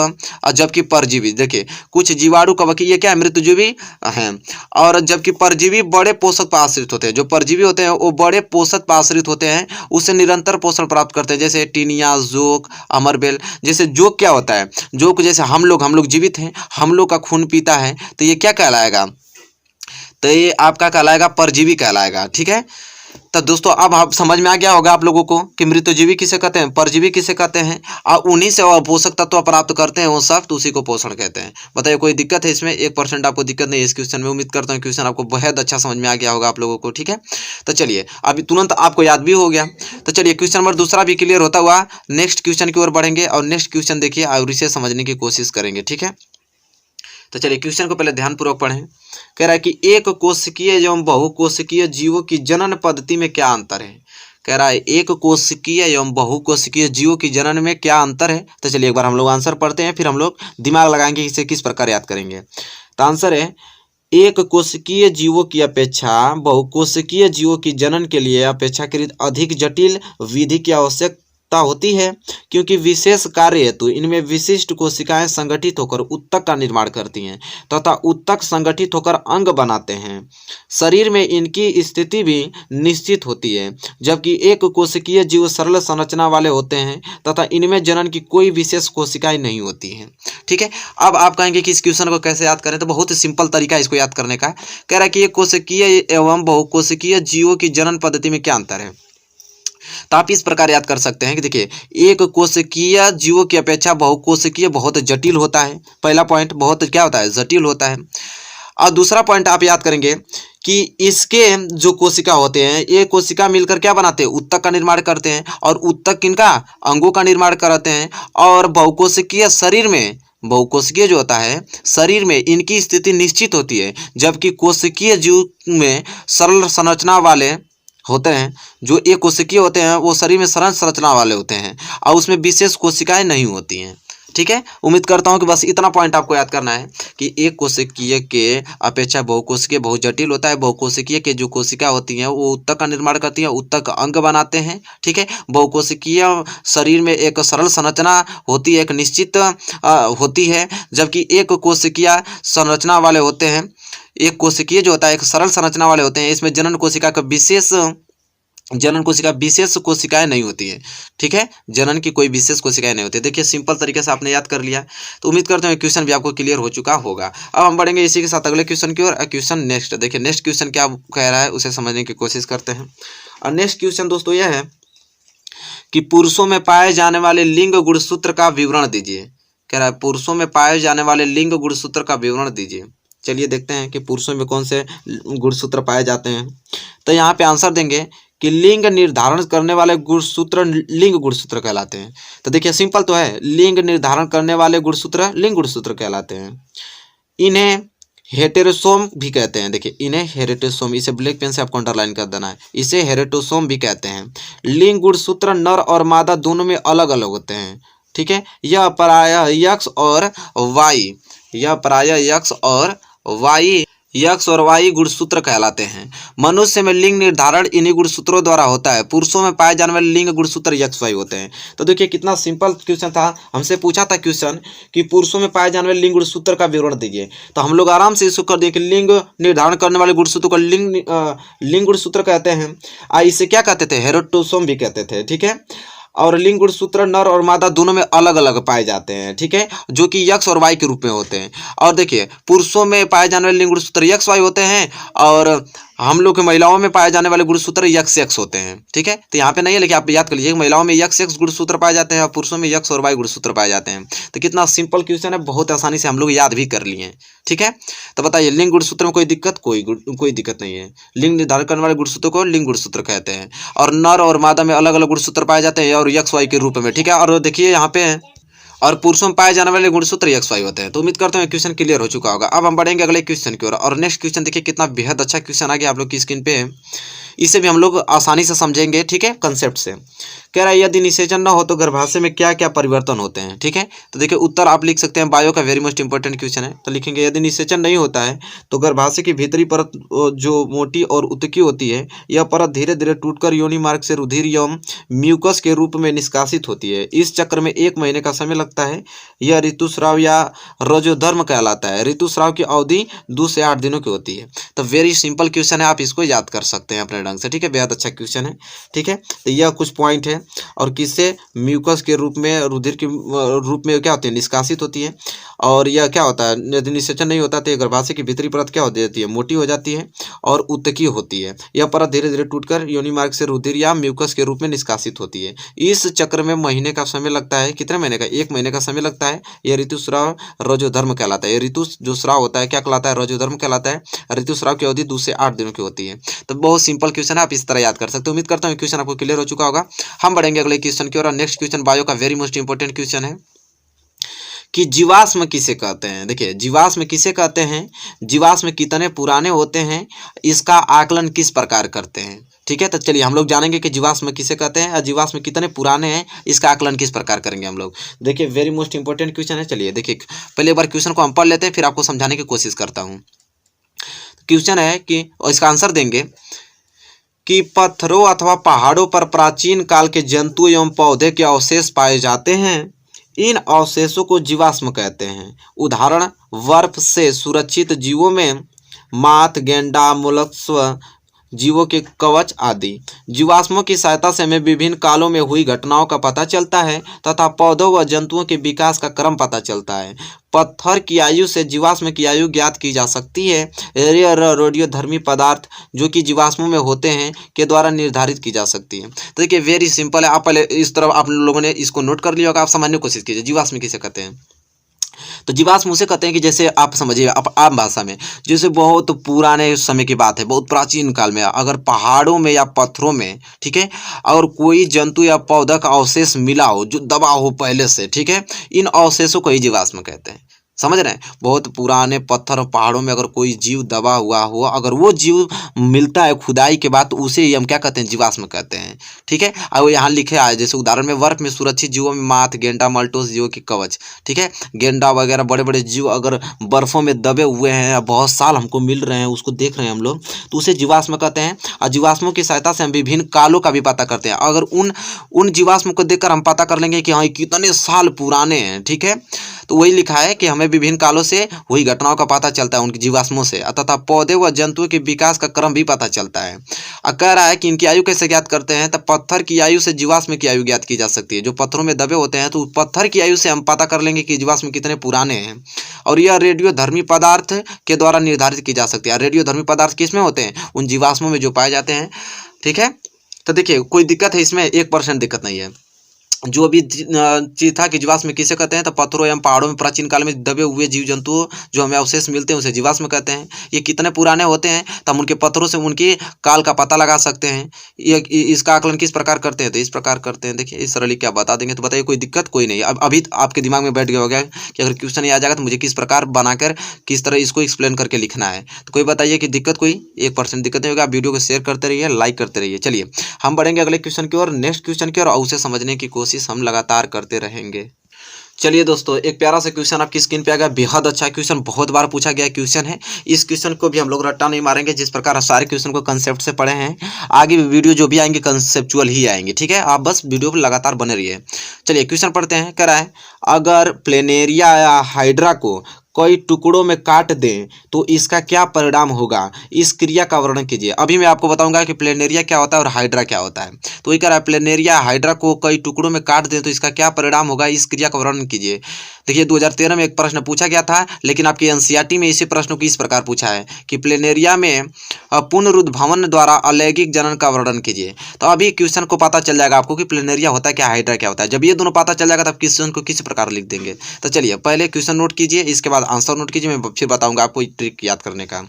जबकि परजीवी। देखिए, कुछ जीवाणु, कवक, ये क्या है? मृतजीवी हैं। और जबकि परजीवी बड़े पोषक पर आश्रित होते हैं। जो परजीवी होते हैं वो बड़े पोषक पर आश्रित होते हैं, उससे निरंतर पोषण प्राप्त करते हैं, जैसे टीनिया, जोंक, अमरबेल। जैसे जोंक क्या होता है? जोंक जैसे हम लोग जीवित हैं, हम लोग का खून पीता है, तो ये क्या कहलाएगा? तो ये आपका कहलाएगा परजीवी कहलाएगा। ठीक है, तो दोस्तों अब आप समझ में आ गया होगा आप लोगों को कि मृतजीवी किसे कहते हैं, परजीवी किसे कहते हैं, और उन्हीं से पोषक तत्व प्राप्त करते हैं वो सब, तो उसी को पोषण कहते हैं। बताइए कोई दिक्कत है इसमें? 1% आपको दिक्कत नहीं है इस क्वेश्चन में। उम्मीद करता हूँ क्वेश्चन आपको बहुत अच्छा समझ में आ गया होगा आप लोगों को। ठीक है, तो चलिए अभी तुरंत आपको याद भी हो गया। तो चलिए क्वेश्चन नंबर दूसरा भी क्लियर होता हुआ नेक्स्ट क्वेश्चन की ओर बढ़ेंगे, और नेक्स्ट क्वेश्चन देखिए और इसे समझने की कोशिश करेंगे। ठीक है, तो चलिए क्वेश्चन को पहले ध्यानपूर्वक पढ़ें। कह रहा है कि एक कोशिकीय एवं बहुकोशिकीय जीवों की जनन पद्धति में क्या अंतर है? कह रहा है एक कोशिकीय एवं बहुकोशिकीय जीवों की जनन में क्या अंतर है। तो चलिए एक बार हम लोग आंसर पढ़ते हैं, फिर हम लोग दिमाग लगाएंगे इसे किस प्रकार याद करेंगे। तो आंसर है, एक कोशिकीय जीवों की अपेक्षा बहुकोशिकीय जीवों की जनन के लिए अपेक्षाकृत अधिक जटिल विधि की आवश्यकता होती है क्योंकि विशेष कार्य हेतु इनमें विशिष्ट कोशिकाएं संगठित होकर उत्तक का निर्माण करती हैं तथा उत्तक संगठित होकर अंग बनाते हैं। शरीर में इनकी स्थिति भी निश्चित होती है, जबकि एक कोशिकीय जीव सरल संरचना वाले होते हैं तथा इनमें जनन की कोई विशेष कोशिकाएं नहीं होती हैं। ठीक है, अब आप कहेंगे कि इस क्वेश्चन को कैसे याद करें, तो बहुत ही सिंपल तरीका है इसको याद करने का। कह रहा है कि एक कोशिकीय एवं बहुकोशिकीय जीवों की जनन पद्धति में क्या अंतर है। तो आप इस प्रकार याद कर सकते हैं कि देखिए, एक कोशिकीय जीवों की अपेक्षा बहुकोशिकीय बहुत जटिल होता है। पहला पॉइंट बहुत क्या होता है, जटिल होता है। और दूसरा पॉइंट आप याद करेंगे कि इसके जो कोशिका होते हैं, ये कोशिका मिलकर क्या बनाते हैं, उत्तक का निर्माण करते हैं, और उत्तक किनका, अंगों का निर्माण करते हैं। और बहुकोशिकीय शरीर में, बहुकोशिकीय जो होता है शरीर में इनकी स्थिति निश्चित होती है, जबकि कोशिकीय जीव में सरल संरचना वाले होते हैं। जो एक कोशिकीय होते हैं वो शरीर में सरल संरचना वाले होते हैं और उसमें विशेष कोशिकाएं नहीं होती हैं। ठीक है, उम्मीद करता हूं कि बस इतना पॉइंट आपको याद करना है कि एक कोशिकीय के अपेक्षा बहुकोशिकीय बहुत जटिल होता है। बहुकोशिकीय के जो कोशिका होती हैं वो उत्तक का निर्माण करती हैं, उत्तक अंग बनाते हैं। ठीक है, बहुकोशिकीय शरीर में एक सरल संरचना होती है, एक निश्चित होती है, जबकि एक कोशिकीय संरचना वाले होते हैं। एक कोशिकीय जो होता है एक सरल संरचना वाले होते हैं, इसमें जनन कोशिका विशेष कोशिकाएं नहीं होती है। ठीक है, जनन की कोई विशेष कोशिकाएं नहीं होती। देखिए, सिंपल तरीके से आपने याद कर लिया, तो उम्मीद करते हैं क्वेश्चन भी आपको क्लियर हो चुका होगा। अब हम बढ़ेंगे इसी के साथ अगले क्वेश्चन की ओर। क्वेश्चन नेक्स्ट, देखिए नेक्स्ट क्वेश्चन क्या कह रहा है उसे समझने की कोशिश करते हैं। और नेक्स्ट क्वेश्चन दोस्तों यह है कि पुरुषों में पाए जाने वाले लिंग गुणसूत्र का विवरण दीजिए। कह रहा है पुरुषों में पाए जाने वाले लिंग गुणसूत्र का विवरण दीजिए। चलिए देखते हैं कि पुरुषों में कौन से गुणसूत्र पाए जाते हैं। तो यहाँ पे आंसर देंगे कि लिंग निर्धारण करने वाले गुणसूत्र लिंग गुणसूत्र कहलाते हैं। तो देखिए सिंपल तो है, लिंग निर्धारण करने वाले गुणसूत्र लिंग गुणसूत्र कहलाते हैं। इन्हें हेटेरोसोम भी कहते हैं। देखिए, इन्हें हेटेरोसोम, इसे ब्लैक पेन से आपको अंडरलाइन कर देना है, इसे हेटेरोसोम भी कहते हैं। लिंग गुणसूत्र नर और मादा दोनों में अलग अलग होते हैं। ठीक है, यह प्रायः यक्ष और वाई, यह प्रायः यक्ष और वाई गुणसूत्र कहलाते हैं। मनुष्य में लिंग निर्धारण इन्हीं गुणसूत्रों द्वारा होता है। पुरुषों में पाए जाने वाले लिंग गुणसूत्र यक्ष वाई होते हैं। तो देखिए कितना सिंपल क्वेश्चन था। हमसे पूछा था क्वेश्चन कि पुरुषों में पाए जाने वाले लिंग गुणसूत्र का विवरण दीजिए, तो हम लोग आराम से इसको कर दिए कि लिंग निर्धारण करने वाले गुणसूत्र को लिंग गुणसूत्र कहते हैं। इसे क्या कहते थे, हेटेरोसोम भी कहते थे। ठीक है, और लिंग गुणसूत्र नर और मादा दोनों में अलग अलग पाए जाते हैं। ठीक है, जो कि यक्ष और वाई के रूप में होते हैं। और देखिए, पुरुषों में पाए जाने वाले लिंग गुणसूत्र यक्ष वाई होते हैं और हम लोग के महिलाओं में पाए जाने वाले गुणसूत्र यक्ष एक्स होते हैं। ठीक है, तो यहाँ पे नहीं है, लेकिन आप याद कर लीजिए महिलाओं में यक्ष एक्स गुणसूत्र पाए जाते हैं और पुरुषों में यक्ष और वाई गुणसूत्र पाए जाते हैं। तो कितना सिंपल क्वेश्चन है, बहुत आसानी से हम लोग याद भी कर लिए हैं। ठीक है, तो बताइए लिंग गुणसूत्र में कोई दिक्कत, कोई दिक्कत नहीं है। लिंग निर्धारण करने वाले गुणसूत्र को लिंग गुणसूत्र कहते हैं और नर और मादा में अलग अलग गुणसूत्र पाए जाते हैं और यक्ष वाई के रूप में। ठीक है, और देखिए यहाँ पे और पुरुषों में पाए जाने वाले गुणसूत्र यक्ष वाई होते हैं। तो उम्मीद करते हैं क्वेश्चन क्लियर हो चुका होगा। अब हम बढ़ेंगे अगले क्वेश्चन की ओर। और नेक्स्ट क्वेश्चन देखिए कितना बेहद अच्छा क्वेश्चन आ गया आप लोग की स्क्रीन पे, इसे भी हम लोग आसानी से समझेंगे। ठीक है, कंसेप्ट से कह रहा है यदि निषेचन न हो तो गर्भाशय में क्या क्या परिवर्तन होते हैं। ठीक है, तो देखिए उत्तर आप लिख सकते हैं, बायो का वेरी मोस्ट इंपॉर्टेंट क्वेश्चन है। तो लिखेंगे यदि निषेचन नहीं होता है तो गर्भाशय की भीतरी परत जो मोटी और उत्तकी होती है, यह परत धीरे धीरे टूटकर योनि मार्ग से रुधिर एवं म्यूकस के रूप में निष्कासित होती है। इस चक्र में 1 महीने का समय लगता है। यह ऋतुस्राव या रजोधर्म कहलाता है। ऋतुस्राव की अवधि 2 से 8 दिनों की होती है। तो वेरी सिंपल क्वेश्चन है, आप इसको याद कर सकते हैं अपने ढंग से। ठीक है, बेहद अच्छा क्वेश्चन है। ठीक है, तो यह कुछ पॉइंट है। और किससे, म्यूकस के रूप में, रुधिर के रूप में क्या होती है, निष्कासित होती है। और यह क्या होता है, यदि निषेचन नहीं होता तो गर्भाशय की भीतरी परत क्या हो जाती है, मोटी हो जाती है और उत्तकी होती है। यह परत धीरे धीरे टूटकर योनि मार्ग से रुधिर या म्यूकस के रूप में निष्कासित होती है। इस चक्र में महीने का समय लगता है। कितने महीने का, 1 महीने का समय लगता है। यह ऋतुस्राव रजोधर्म कहलाता है। ऋतु जो स्राव होता है क्या कहलाता है, रजोधर्म कहलाता है। ऋतुस्राव की अवधि 2 से 8 दिनों की होती है। तो बहुत सिंपल क्वेश्चन है, आप इस तरह याद कर सकते हो। उम्मीद करता हूँ क्वेश्चन आपको क्लियर हो चुका होगा। हम बढ़ेंगे अगले क्वेश्चन की ओर। नेक्स्ट क्वेश्चन बायो का वेरी मोस्ट इंपॉर्टेंट क्वेश्चन है कि जीवाश्म किसे कहते हैं। देखिए जीवाश्म किसे कहते हैं, जीवाश्म कितने पुराने होते हैं, इसका आकलन किस प्रकार करते हैं। ठीक है, तो चलिए हम लोग जानेंगे कि जीवाश्म किसे कहते हैं और जीवाश्म कितने पुराने हैं, इसका आकलन किस प्रकार करेंगे हम लोग। देखिए वेरी मोस्ट इंपॉर्टेंट क्वेश्चन है। चलिए देखिए पहले एक बार क्वेश्चन को हम पढ़ लेते हैं, फिर आपको समझाने की कोशिश करता हूँ। क्वेश्चन है कि, और इसका आंसर देंगे कि पत्थरों अथवा पहाड़ों पर प्राचीन काल के जंतु एवं पौधे के अवशेष पाए जाते हैं। इन अवशेषों को जीवाश्म कहते हैं। उदाहरण बर्फ से सुरक्षित जीवों में माछ, गेंडा, मोलस्क, जीवों के कवच आदि। जीवाश्मों की सहायता से हमें विभिन्न कालों में हुई घटनाओं का पता चलता है तथा पौधों व जंतुओं के विकास का क्रम पता चलता है। पत्थर की आयु से जीवाश्म की आयु ज्ञात की जा सकती है। रेडियोधर्मी पदार्थ जो कि जीवाश्मों में होते हैं के द्वारा निर्धारित की जा सकती है। तो देखिए वेरी सिंपल है। आप पहले इस तरफ आप लोगों ने इसको नोट कर लिया होगा। आप समझने की कोशिश कीजिए जीवाश्म किसे कहते हैं। तो जीवाश्म उसे कहते हैं कि जैसे आप समझिए आप आम भाषा में, जैसे बहुत पुराने समय की बात है, बहुत प्राचीन काल में अगर पहाड़ों में या पत्थरों में, ठीक है, और कोई जंतु या पौधा का अवशेष मिला हो जो दबा हो पहले से, ठीक है, इन अवशेषों को ही जीवाश्म कहते हैं। समझ रहे हैं। बहुत पुराने पत्थर और पहाड़ों में अगर कोई जीव दबा हुआ हो, अगर वो जीव मिलता है खुदाई के बाद, तो उसे ही हम क्या कहते हैं, जीवाश्म कहते हैं। ठीक है। और यहाँ लिखे आए जैसे उदाहरण में बर्फ में सुरक्षित जीवों में माछ, गेंडा, मल्टोस जीवों की कवच। ठीक है। गेंडा वगैरह बड़े बड़े जीव अगर बर्फों में दबे हुए हैं, बहुत साल हमको मिल रहे हैं, उसको देख रहे हैं हम लोग, तो उसे जीवाश्म कहते हैं। और जीवाश्मों की सहायता से हम विभिन्न कालों का भी पता करते हैं। अगर उन जीवाश्म को देखकर हम पता कर लेंगे कि हाँ कितने साल पुराने हैं, ठीक है, तो वही लिखा है कि हमें विभिन्न कालों से हुई घटनाओं का पता चलता है उनकी जीवाश्मों से, तथा पौधे व जंतुओं के विकास का क्रम भी पता चलता है। कह रहा है कि इनकी आयु कैसे ज्ञात करते हैं, तो पत्थर की आयु से जीवाश्म की आयु ज्ञात की जा सकती है। जो पत्थरों में दबे होते हैं तो पत्थर की आयु से हम पता कर लेंगे कि जीवाश्म कितने पुराने हैं। और यह रेडियोधर्मी पदार्थ के द्वारा निर्धारित की जा सकती है। रेडियोधर्मी पदार्थ किस में होते हैं, उन जीवाश्मों में जो पाए जाते हैं। ठीक है। तो देखिए कोई दिक्कत है इसमें, 1% दिक्कत नहीं है। जो भी चीज था कि जीवाश्म किसे कहते हैं, तो पत्थरों एवं पहाड़ों में प्राचीन काल में दबे हुए जीव जंतुओं जो हमें अवशेष मिलते हैं उसे जीवाश्म कहते हैं। ये कितने पुराने होते हैं तो हम उनके पत्थरों से उनके काल का पता लगा सकते हैं। ये इसका आकलन किस प्रकार करते हैं, तो इस प्रकार करते हैं। देखिए इस सरली क्या बता देंगे, तो बताइए कोई दिक्कत कोई नहीं। अब अभी आपके दिमाग में बैठ गया होगा कि अगर क्वेश्चन आ जाएगा तो मुझे किस प्रकार बनाकर किस तरह इसको एक्सप्लेन करके लिखना है। तो कोई बताइए कि दिक्कत कोई 1% दिक्कत नहीं होगा। आप वीडियो को शेयर करते रहिए, लाइक करते रहिए। चलिए हम बढ़ेंगे अगले क्वेश्चन की ओर, नेक्स्ट क्वेश्चन की ओर, और उसे समझने की कोशिश हम लगातार करते रहेंगे। चलिए दोस्तों एक प्यारा सा क्वेश्चन आपकी स्क्रीन पे आ गया। बेहद अच्छा क्वेश्चन, बहुत बार पूछा गया क्वेश्चन है। इस क्वेश्चन को भी हम लोग रट्टा नहीं मारेंगे, जिस प्रकार सारे क्वेश्चन को कंसेप्ट से पढ़े हैं। आगे वीडियो जो भी आएंगे कंसेप्चुअल ही आएंगे। ठीक है। आप बस वीडियो पर लगातार बने रहिए। चलिए क्वेश्चन पढ़ते हैं। कह रहा है अगर प्लेनेरिया या हाइड्रा को कई टुकड़ों में काट दें तो इसका क्या परिणाम होगा, इस क्रिया का वर्णन कीजिए। अभी मैं आपको बताऊंगा कि प्लेनेरिया क्या होता है और हाइड्रा क्या होता है। तो ये कह रहा है प्लेनेरिया हाइड्रा को कई टुकड़ों में काट दें तो इसका क्या परिणाम होगा, इस क्रिया का वर्णन कीजिए। देखिए 2013 में एक प्रश्न पूछा गया था, लेकिन आपकी एनसीईआरटी में इसी प्रश्न को इस प्रकार पूछा है कि प्लेनेरिया में पुनरुद्भवन द्वारा अलैंगिक जनन का वर्णन कीजिए। तो अभी क्वेश्चन को पता चल जाएगा आपको कि प्लेनेरिया होता है क्या, हाइड्रा क्या होता है। जब ये दोनों पता चल जाएगा तब क्वेश्चन को किस प्रकार लिख देंगे। तो चलिए पहले क्वेश्चन नोट कीजिए, इसके बाद आंसर नोट कीजिए, मैं फिर बताऊंगा आपको ट्रिक याद करने का।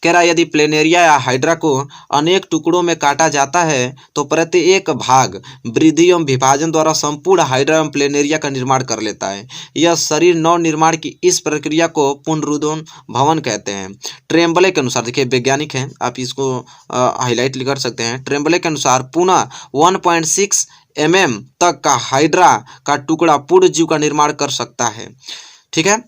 कह रहा है यदि प्लेनेरिया या हाइड्रा को अनेक टुकड़ों में काटा जाता है तो प्रत्येक भाग वृद्धि एवं विभाजन द्वारा संपूर्ण हाइड्रा एवं प्लेनेरिया का निर्माण कर लेता है। यह शरीर नव निर्माण की इस प्रक्रिया को पुनरुद्भवन कहते हैं। ट्रेम्बले के अनुसार, देखिए वैज्ञानिक हैं, आप इसको हाईलाइट कर सकते हैं। ट्रेम्बले के अनुसार पुनः 1.6 mm तक का हाइड्रा का टुकड़ा पूर्ण जीव का निर्माण कर सकता है। ठीक है।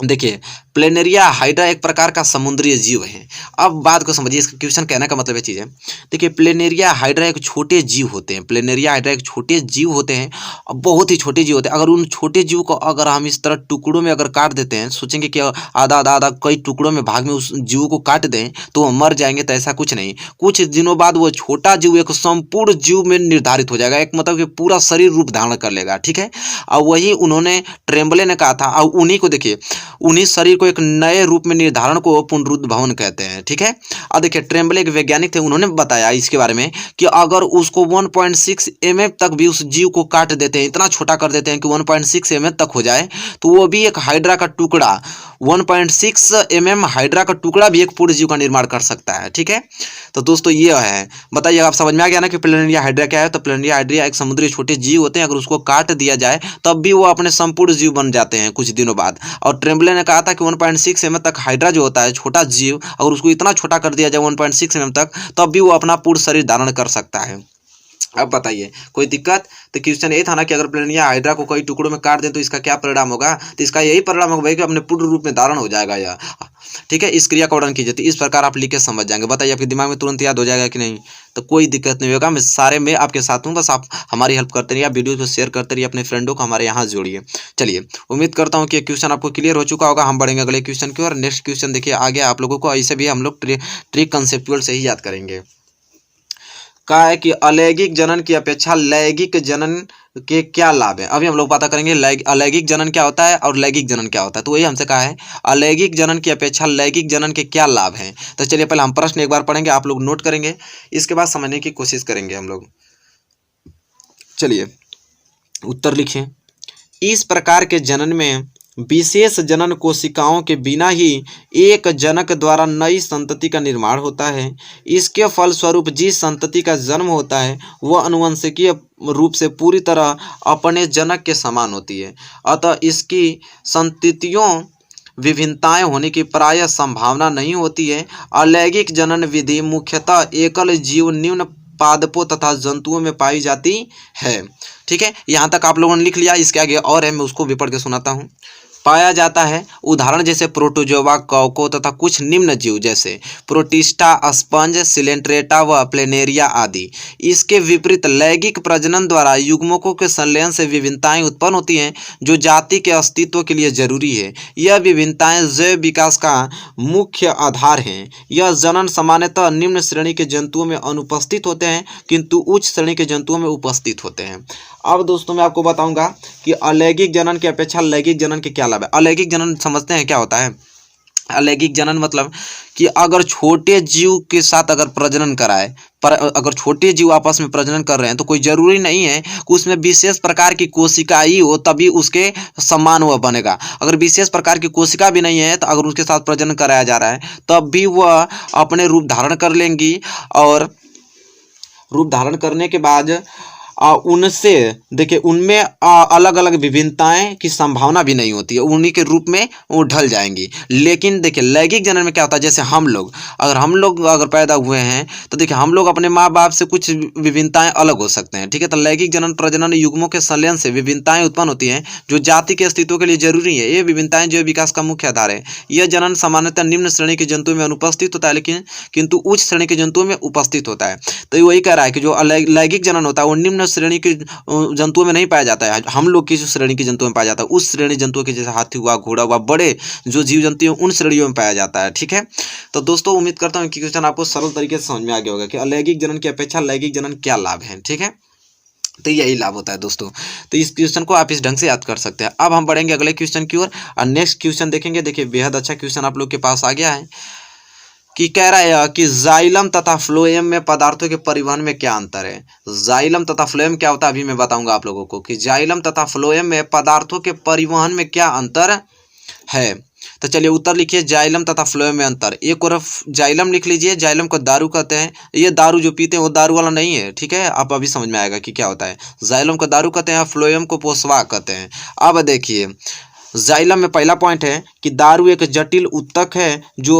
देखिए प्लेनेरिया हाइड्रा एक प्रकार का समुद्री जीव है। अब बात को समझिए, इसका क्वेश्चन कहने का मतलब ये चीज़ है। देखिए प्लेनेरिया हाइड्रा एक छोटे जीव होते हैं। प्लेनेरिया हाइड्रा एक छोटे जीव होते हैं, बहुत ही छोटे जीव होते हैं। अगर उन छोटे जीव को अगर हम इस तरह टुकड़ों में अगर काट देते हैं, सोचेंगे कि आधा आधा आधा कई टुकड़ों में भाग में उस जीव को काट दें तो वो मर जाएंगे, तो ऐसा कुछ नहीं। कुछ दिनों बाद वो छोटा जीव एक संपूर्ण जीव में निर्धारित हो जाएगा, एक मतलब कि पूरा शरीर रूप धारण कर लेगा। ठीक है। और वही उन्होंने ट्रेम्बले ने कहा था, और उन्हीं को देखिए उन्हीं शरीर को एक नए रूप में निर्धारण को पुनरुद्भवन कहते हैं। ठीक है। अब देखिए ट्रेम्बले एक वैज्ञानिक थे, उन्होंने बताया इसके बारे में कि अगर उसको 1.6 mm तक भी उस जीव को काट देते हैं, इतना छोटा कर देते हैं कि 1.6 mm तक हो जाए, तो वो भी एक हाइड्रा का टुकड़ा 1.6 mm हाइड्रा का टुकड़ा भी एक पूर्ण जीव का निर्माण कर सकता है। ठीक है। तो दोस्तों ये है, बताइए आप समझ में आ गया ना कि प्लेनेरिया हाइड्रा क्या है। तो प्लेनेरिया हाइड्रा एक समुद्री छोटे जीव होते हैं, अगर उसको काट दिया जाए तब भी वो अपने संपूर्ण जीव बन जाते हैं कुछ दिनों बाद। और ट्रेम्बले ने कहा था कि 1.6 mm तक हाइड्रा जो होता है छोटा जीव, अगर उसको इतना छोटा कर दिया जाए 1.6 mm तक, तब भी वो अपना पूर्ण शरीर धारण कर सकता है। अब बताइए कोई दिक्कत। तो क्वेश्चन ये था ना कि अगर प्लेनेरिया हाइड्रा को कई टुकड़ों में काट दें तो इसका क्या परिणाम होगा। तो इसका यही परिणाम होगा भाई कि अपने पूर्ण रूप में धारण हो जाएगा। ठीक है, इस क्रिया का वर्णन कीजिए। तो इस प्रकार आप लिख के समझ जाएंगे। बताइए आपके दिमाग में तुरंत याद हो जाएगा कि नहीं? तो कोई दिक्कत नहीं होगा, मैं सारे में आपके साथ हूँ, बस आप हमारी हेल्प करते रहिए, आप वीडियो को शेयर करते रहिए, अपने फ्रेंडों को हमारे यहाँ जोड़िए। चलिए, उम्मीद करता हूँ कि क्वेश्चन आपको क्लियर हो चुका होगा। हम बढ़ेंगे अगले क्वेश्चन की ओर। नेक्स्ट क्वेश्चन देखिए आगे आप लोगों को ऐसे भी हम लोग ट्रिक कंसेप्चुअल से ही याद करेंगे। कहा है कि अलैंगिक जनन की अपेक्षा लैंगिक जनन के क्या लाभ है। अभी हम लोग पता करेंगे अलैंगिक जनन क्या होता है और लैंगिक जनन क्या होता है। तो वही हमसे कहा है अलैंगिक जनन की अपेक्षा लैंगिक जनन के क्या लाभ हैं। तो चलिए पहले हम प्रश्न एक बार पढ़ेंगे, आप लोग नोट करेंगे, इसके बाद समझने की कोशिश करेंगे हम लोग। चलिए उत्तर लिखें। इस प्रकार के जनन में विशेष जनन कोशिकाओं के बिना ही एक जनक द्वारा नई संतति का निर्माण होता है। इसके फलस्वरूप जिस संतति का जन्म होता है वह अनुवंशिकीय रूप से पूरी तरह अपने जनक के समान होती है। अतः इसकी संततियों विभिन्नताएं होने की प्रायः संभावना नहीं होती है। अलैंगिक जनन विधि मुख्यतः एकल जीव निम्न पादपों तथा जंतुओं में पाई जाती है। ठीक है, यहाँ तक आप लोगों ने लिख लिया। इसके आगे और है, मैं उसको भी पढ़ के सुनाता हूँ। पाया जाता है उदाहरण जैसे प्रोटोजोआ, कॉको तथा कुछ निम्न जीव जैसे प्रोटिस्टा, स्पंज, सिलेंट्रेटा व प्लेनेरिया आदि। इसके विपरीत लैंगिक प्रजनन द्वारा युग्मकों के संलयन से विभिन्नताएं उत्पन्न होती हैं जो जाति के अस्तित्व के लिए जरूरी है। यह विभिन्नताएं जैव विकास का मुख्य आधार हैं। यह जनन सामान्यतः निम्न श्रेणी के जंतुओं में अनुपस्थित होते हैं किंतु उच्च श्रेणी के जंतुओं में उपस्थित होते हैं। अब दोस्तों मैं आपको बताऊंगा कि अलैंगिक जनन की अपेक्षा लैंगिक जनन के क्या लाभ है। अलैंगिक जनन समझते हैं क्या होता है? अलैंगिक जनन मतलब कि अगर छोटे जीव के साथ अगर प्रजनन कराए, पर अगर छोटे जीव आपस में प्रजनन कर रहे हैं तो कोई जरूरी नहीं है कि उसमें विशेष प्रकार की कोशिका ही हो तभी उसके समान वह बनेगा। अगर विशेष प्रकार की कोशिका भी नहीं है तो अगर उसके साथ प्रजनन कराया जा रहा है तब भी वह अपने रूप धारण कर लेंगी और रूप धारण करने के बाद उनसे देखिए उनमें अलग अलग विभिन्नताएं की संभावना भी नहीं होती है, उन्हीं के रूप में वो ढल जाएंगी। लेकिन देखिए लैंगिक जनन में क्या होता है, जैसे हम लोग अगर पैदा हुए हैं तो देखिए हम लोग अपने माँ बाप से कुछ विभिन्नताएं अलग हो सकते हैं। ठीक है, तो लैंगिक जनन प्रजनन युग्मों के संलयन से विभिन्नताएं उत्पन्न होती हैं जो जाति के अस्तित्व के लिए जरूरी है। ये विभिन्नताएं जैव विकास का मुख्य आधार है। यह जनन सामान्यतः निम्न श्रेणी के जंतुओं में अनुपस्थित होता है किंतु उच्च श्रेणी के जंतुओं में उपस्थित होता है। तो वही कह रहा है कि जो लैंगिक जनन होता है वो निम्न श्रेणी के जंतुओं में नहीं पाया जाता है। हम लोग की जो श्रेणी के जंतुओं में पाया जाता है उस श्रेणी जंतुओं के जैसे हाथी हुआ, घोड़ा हुआ, बड़े जो जीव जंतु हैं उन श्रेणियों में पाया जाता है। ठीक है, तो दोस्तों उम्मीद करता हूँ कि क्वेश्चन आपको सरल तरीके से समझ में आ गया होगा कि अलैंगिक जनन की अपेक्षा लैंगिक जनन क्या लाभ है। ठीक है, तो यही लाभ होता है दोस्तों। तो इस क्वेश्चन को आप इस ढंग से याद कर सकते हैं। अब हम बढ़ेंगे अगले क्वेश्चन की ओर और नेक्स्ट क्वेश्चन देखेंगे। देखिए बेहद अच्छा क्वेश्चन आप लोग के पास आ गया है कि कह रहा है कि जाइलम तथा फ्लोएम में पदार्थों के परिवहन में क्या अंतर है। जाइलम तथा फ्लोएम क्या होता है अभी मैं बताऊंगा आप लोगों को कि जाइलम तथा फ्लोएम में पदार्थों के परिवहन में क्या अंतर है। तो चलिए उत्तर लिखिए, जाइलम तथा फ्लोएम में अंतर। एक और जाइलम लिख लीजिए, जाइलम को दारू कहते हैं। ये दारू जो पीते हैं वो दारू वाला नहीं है। ठीक है, आप अभी समझ में आएगा कि क्या होता है। जाइलम को दारू कहते हैं, फ्लोएम को पोषवा कहते हैं। अब देखिए जाइलम में पहला पॉइंट है कि दारू एक जटिल उत्तक है जो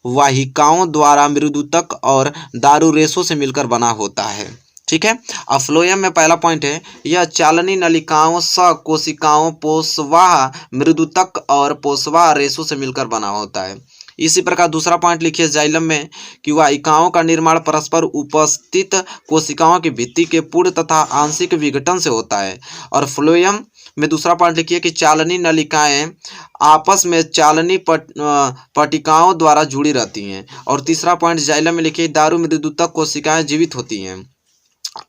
वाहिकाओं द्वारा मृदुतक और दारू रेशों से मिलकर बना होता है। ठीक है, अब फ्लोएम में पहला पॉइंट है यह चालनी नलिकाओं, कोशिकाओं, पोषवाह मृदुतक और पोषवाह रेशों से मिलकर बना होता है। इसी प्रकार दूसरा पॉइंट लिखिए जाइलम में कि वाहिकाओं का निर्माण परस्पर उपस्थित कोशिकाओं की भित्ति के पूर्ण तथा आंशिक विघटन से होता है। और फ्लोएम में दूसरा पॉइंट लिखिए कि चालनी नलिकाएं आपस में चालनी पट्टिकाओं द्वारा जुड़ी रहती हैं। और तीसरा पॉइंट जाइलम में लिखिए दारू मृदुतक कोशिकाएं जीवित होती हैं।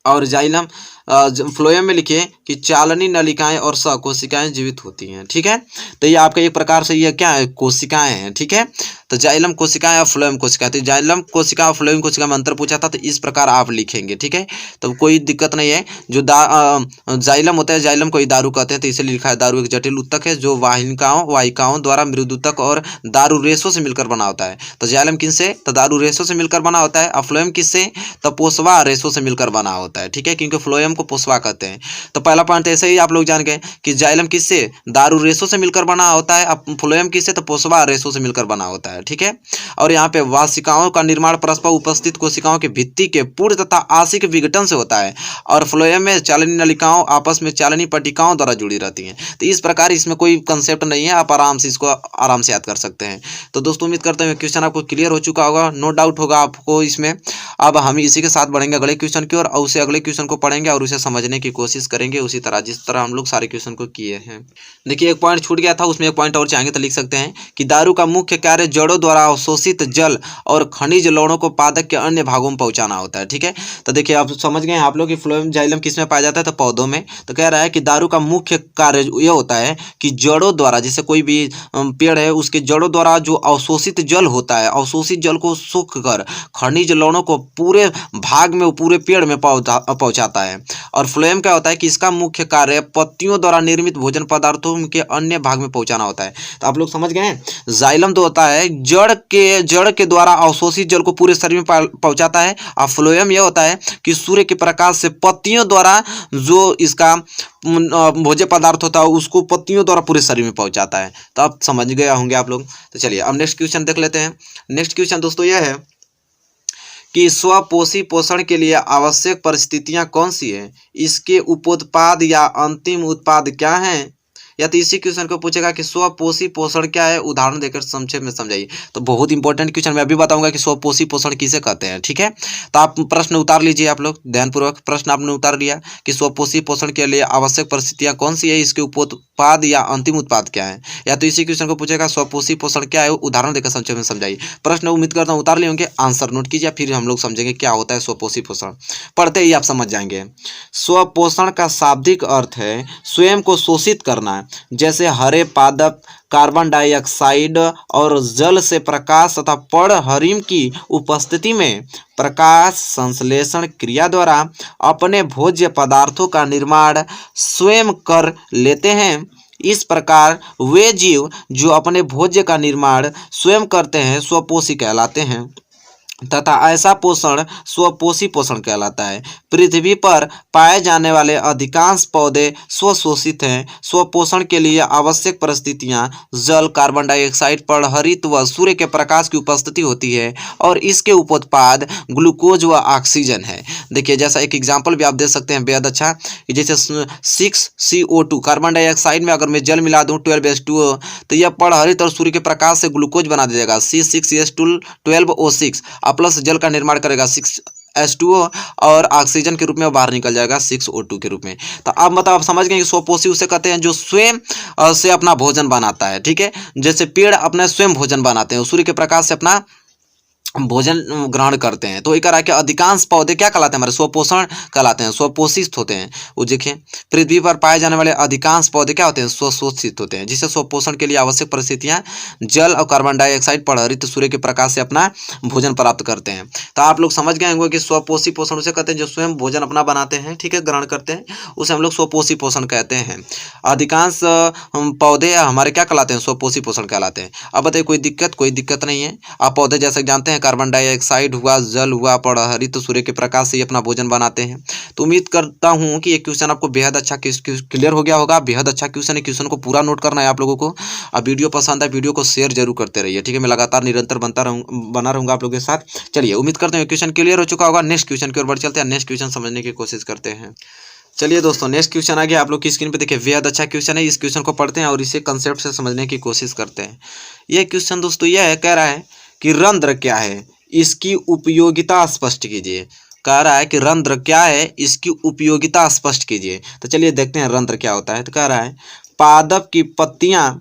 और जाइलम फ्लोएम में लिखिए कि चालनी नलिकाएं और कोशिकाएं जीवित होती हैं। ठीक है, तो ये आपका एक प्रकार से ये क्या है, कोशिकाएं हैं। ठीक है, तो जाइलम कोशिकाएं और फ्लोएम कोशिकाएं। तो जाइलम कोशिका और फ्लोएम कोशिका में अंतर पूछा था तो इस प्रकार आप लिखेंगे। ठीक है, तो कोई दिक्कत नहीं है। जो जाइलम होता है, जाइलम को ही दारू कहते हैं तो इसलिए लिखा है दारू एक जटिल उत्तक है जो वाहिकाओं द्वारा मृदुतक और दारू रेशों से मिलकर बना होता है। तो जाइलम किससे, तो दारू रेशों से मिलकर बना होता है। और फ्लोएम किससे, तो पोषवाह रेशों से मिलकर बना होता है। होता है, ठीक है, क्योंकि फ्लोएम को पोस्वा कहते हैं। तो पहला पॉइंट ऐसे ही आप लोग जान गए कि जाइलम किससे, दारू रेशो से मिलकर बना होता है, अब फ्लोएम किससे, तो पोस्वा रेशो से मिलकर बना होता है, ठीक है। और यहाँ पे वासिकाओं का निर्माण परस्पर उपस्थित कोशिकाओं के भित्ति के पूर्ण तथा आंशिक विघटन से होता है, और फ्लोएम में चालनी नलिकाओं आपस में चालनी पट्टिकाओं द्वारा जुड़ी रहती हैं। तो इस प्रकार इसमें कोई कंसेप्ट नहीं है, आप आराम से इसको आराम से याद कर सकते हैं। तो दोस्तों उम्मीद करते हैं क्वेश्चन आपको क्लियर हो चुका होगा, नो डाउट होगा आपको इसमें। अब हम इसी के साथ बढ़ेंगे अगले क्वेश्चन की ओर, और उसे अगले क्वेश्चन को पढ़ेंगे और उसे समझने की कोशिश करेंगे उसी तरह जिस तरह हम लोग सारे क्वेश्चन को किए हैं। देखिए एक पॉइंट छूट गया था, उसमें एक पॉइंट और चाहेंगे तो लिख सकते हैं कि दारू का मुख्य कार्य जड़ों द्वारा अवशोषित जल और खनिज लवणों को पादप के अन्य भागों में पहुंचाना होता है, ठीक है। तो देखिए आप समझ गए आप लोग कि फ्लोएम जाइलम किस में पाया जाता है, तो पौधों में। तो कह रहा है कि दारू का मुख्य कार्य यह होता है कि जड़ों द्वारा, जैसे कोई भी पेड़ है उसके जड़ों द्वारा जो अवशोषित जल होता है, अवशोषित जल को सूख कर खनिज लवणों को पूरे भाग में, पूरे पेड़ में पहुंचाता है। और फ्लोएम क्या होता है कि इसका मुख्य कार्य पत्तियों द्वारा निर्मित भोजन पदार्थों के अन्य भाग में पहुंचाना होता है। तो आप लोग समझ गए हैं, जाइलम तो होता है जड़ के द्वारा अवशोषित जल को पूरे शरीर में पहुंचाता है, और फ्लोएम यह होता है कि सूर्य के प्रकाश से पत्तियों द्वारा जो इसका भोज्य पदार्थ होता है उसको पत्तियों द्वारा पूरे शरीर में पहुंचाता है। तो आप समझ गए होंगे आप लोग। तो चलिए अब नेक्स्ट क्वेश्चन देख लेते हैं। नेक्स्ट क्वेश्चन दोस्तों यह है कि स्वपोषी पोषण के लिए आवश्यक परिस्थितियां कौन सी है, इसके उपोत्पाद या अंतिम उत्पाद क्या हैं, या तो इसी क्वेश्चन को पूछेगा कि स्वपोषी पोषण क्या है, उदाहरण देकर संक्षेप में समझाइए। तो बहुत इंपॉर्टेंट क्वेश्चन, मैं अभी बताऊंगा कि स्वपोषी पोषण किसे कहते हैं, ठीक है। तो आप प्रश्न उतार लीजिए, आप लोग ध्यानपूर्वक प्रश्न आपने उतार लिया कि स्वपोषी पोषण के लिए आवश्यक परिस्थितियां कौन सी है, इसके उपोत्पाद या अंतिम उत्पाद क्या है, या तो इसी क्वेश्चन को पूछेगा स्वपोषी पोषण क्या है, उदाहरण देकर संक्षेप में समझाइए। प्रश्न उम्मीद करता हूँ उतार लिए होंगे, आंसर नोट कीजिए, फिर हम लोग समझेंगे क्या होता है स्वपोषी पोषण। पढ़ते ही आप समझ जाएंगे। स्वपोषण का शाब्दिक अर्थ है स्वयं को शोषित करना, जैसे हरे पादप कार्बन डाइऑक्साइड और जल से प्रकाश तथा पर्णहरिम की उपस्थिति में प्रकाश संश्लेषण क्रिया द्वारा अपने भोज्य पदार्थों का निर्माण स्वयं कर लेते हैं। इस प्रकार वे जीव जो अपने भोज्य का निर्माण स्वयं करते हैं स्वपोषी कहलाते हैं, तथा ऐसा पोषण स्वपोषी पोषण कहलाता है। पृथ्वी पर पाए जाने वाले अधिकांश पौधे स्वशोषित हैं। स्वपोषण के लिए आवश्यक परिस्थितियां जल, कार्बन डाइऑक्साइड, पर्णहरित व सूर्य के प्रकाश की उपस्थिति होती है, और इसके उपोत्पाद ग्लूकोज व ऑक्सीजन है। देखिए जैसा एक एग्जाम्पल भी आप दे सकते हैं बेहद अच्छा, कि जैसे 6CO2 कार्बन डाइऑक्साइड में अगर मैं जल मिला दूँ 12H2O, तो यह पर्णहरित और सूर्य के प्रकाश से ग्लूकोज बना देगा C6H12O6 प्लस जल का निर्माण करेगा 6H2O, और ऑक्सीजन के रूप में बाहर निकल जाएगा 6O2 के रूप में। तो अब मतलब आप समझ गए कि स्वपोषी उसे कहते हैं जो स्वयं से अपना भोजन बनाता है, ठीक है। जैसे पेड़ अपने स्वयं भोजन बनाते हैं, सूर्य के प्रकाश से अपना भोजन ग्रहण करते हैं। तो एक तरह के अधिकांश पौधे क्या कहलाते हैं, हमारे स्वपोषण कहलाते हैं, स्वपोषित होते हैं। वो देखिए पृथ्वी पर पाए जाने वाले अधिकांश पौधे क्या होते हैं, स्वशोषित होते हैं, जिससे स्वपोषण के लिए आवश्यक परिस्थितियां जल और कार्बन डाइऑक्साइड, पर्णहरित सूर्य के प्रकाश से अपना भोजन प्राप्त करते हैं। तो आप लोग समझ गए होंगे कि स्वपोषी पोषण उसे कहते हैं जो स्वयं भोजन अपना बनाते हैं, ठीक है, ग्रहण करते हैं, उसे हम लोग स्वपोषी पोषण कहते हैं। अधिकांश पौधे हमारे क्या कहलाते हैं, स्वपोषी पोषण कहलाते हैं। अब बताइए कोई दिक्कत नहीं है। आप पौधे जैसे जानते हैं कार्बन डाइऑक्साइड हुआ, जल हुआ, पर्णहरित सूर्य के प्रकाश से ही अपना भोजन बनाते हैं। तो उम्मीद करता हूं कि ये क्वेश्चन आपको बेहद अच्छा क्लियर हो गया होगा। बेहद अच्छा क्वेश्चन है, क्वेश्चन को पूरा नोट करना है आप लोगों को। अब वीडियो पसंद आए वीडियो को शेयर जरूर करते रहिए, ठीक है। मैं लगातार निरंतर बना रहूंगा आप लोगों के साथ। चलिए उम्मीद करते हैं क्वेश्चन क्लियर हो चुका होगा। नेक्स्ट क्वेश्चन की ओर बढ़ चलते हैं, नेक्स्ट क्वेश्चन समझने की कोशिश करते हैं। चलिए दोस्तों नेक्स्ट क्वेश्चन आ गया आप लोग की स्क्रीन पे, देखिए बेहद अच्छा क्वेश्चन है। इस क्वेश्चन को पढ़ते हैं और इसे कंसेप्ट से समझने की कोशिश करते हैं। यह क्वेश्चन दोस्तों यह है, कह रहा है कि रंध्र क्या है, इसकी उपयोगिता स्पष्ट कीजिए। कह रहा है कि रंध्र क्या है, इसकी उपयोगिता स्पष्ट कीजिए। तो चलिए देखते हैं रंध्र क्या होता है। तो कह रहा है पादप की पत्तियां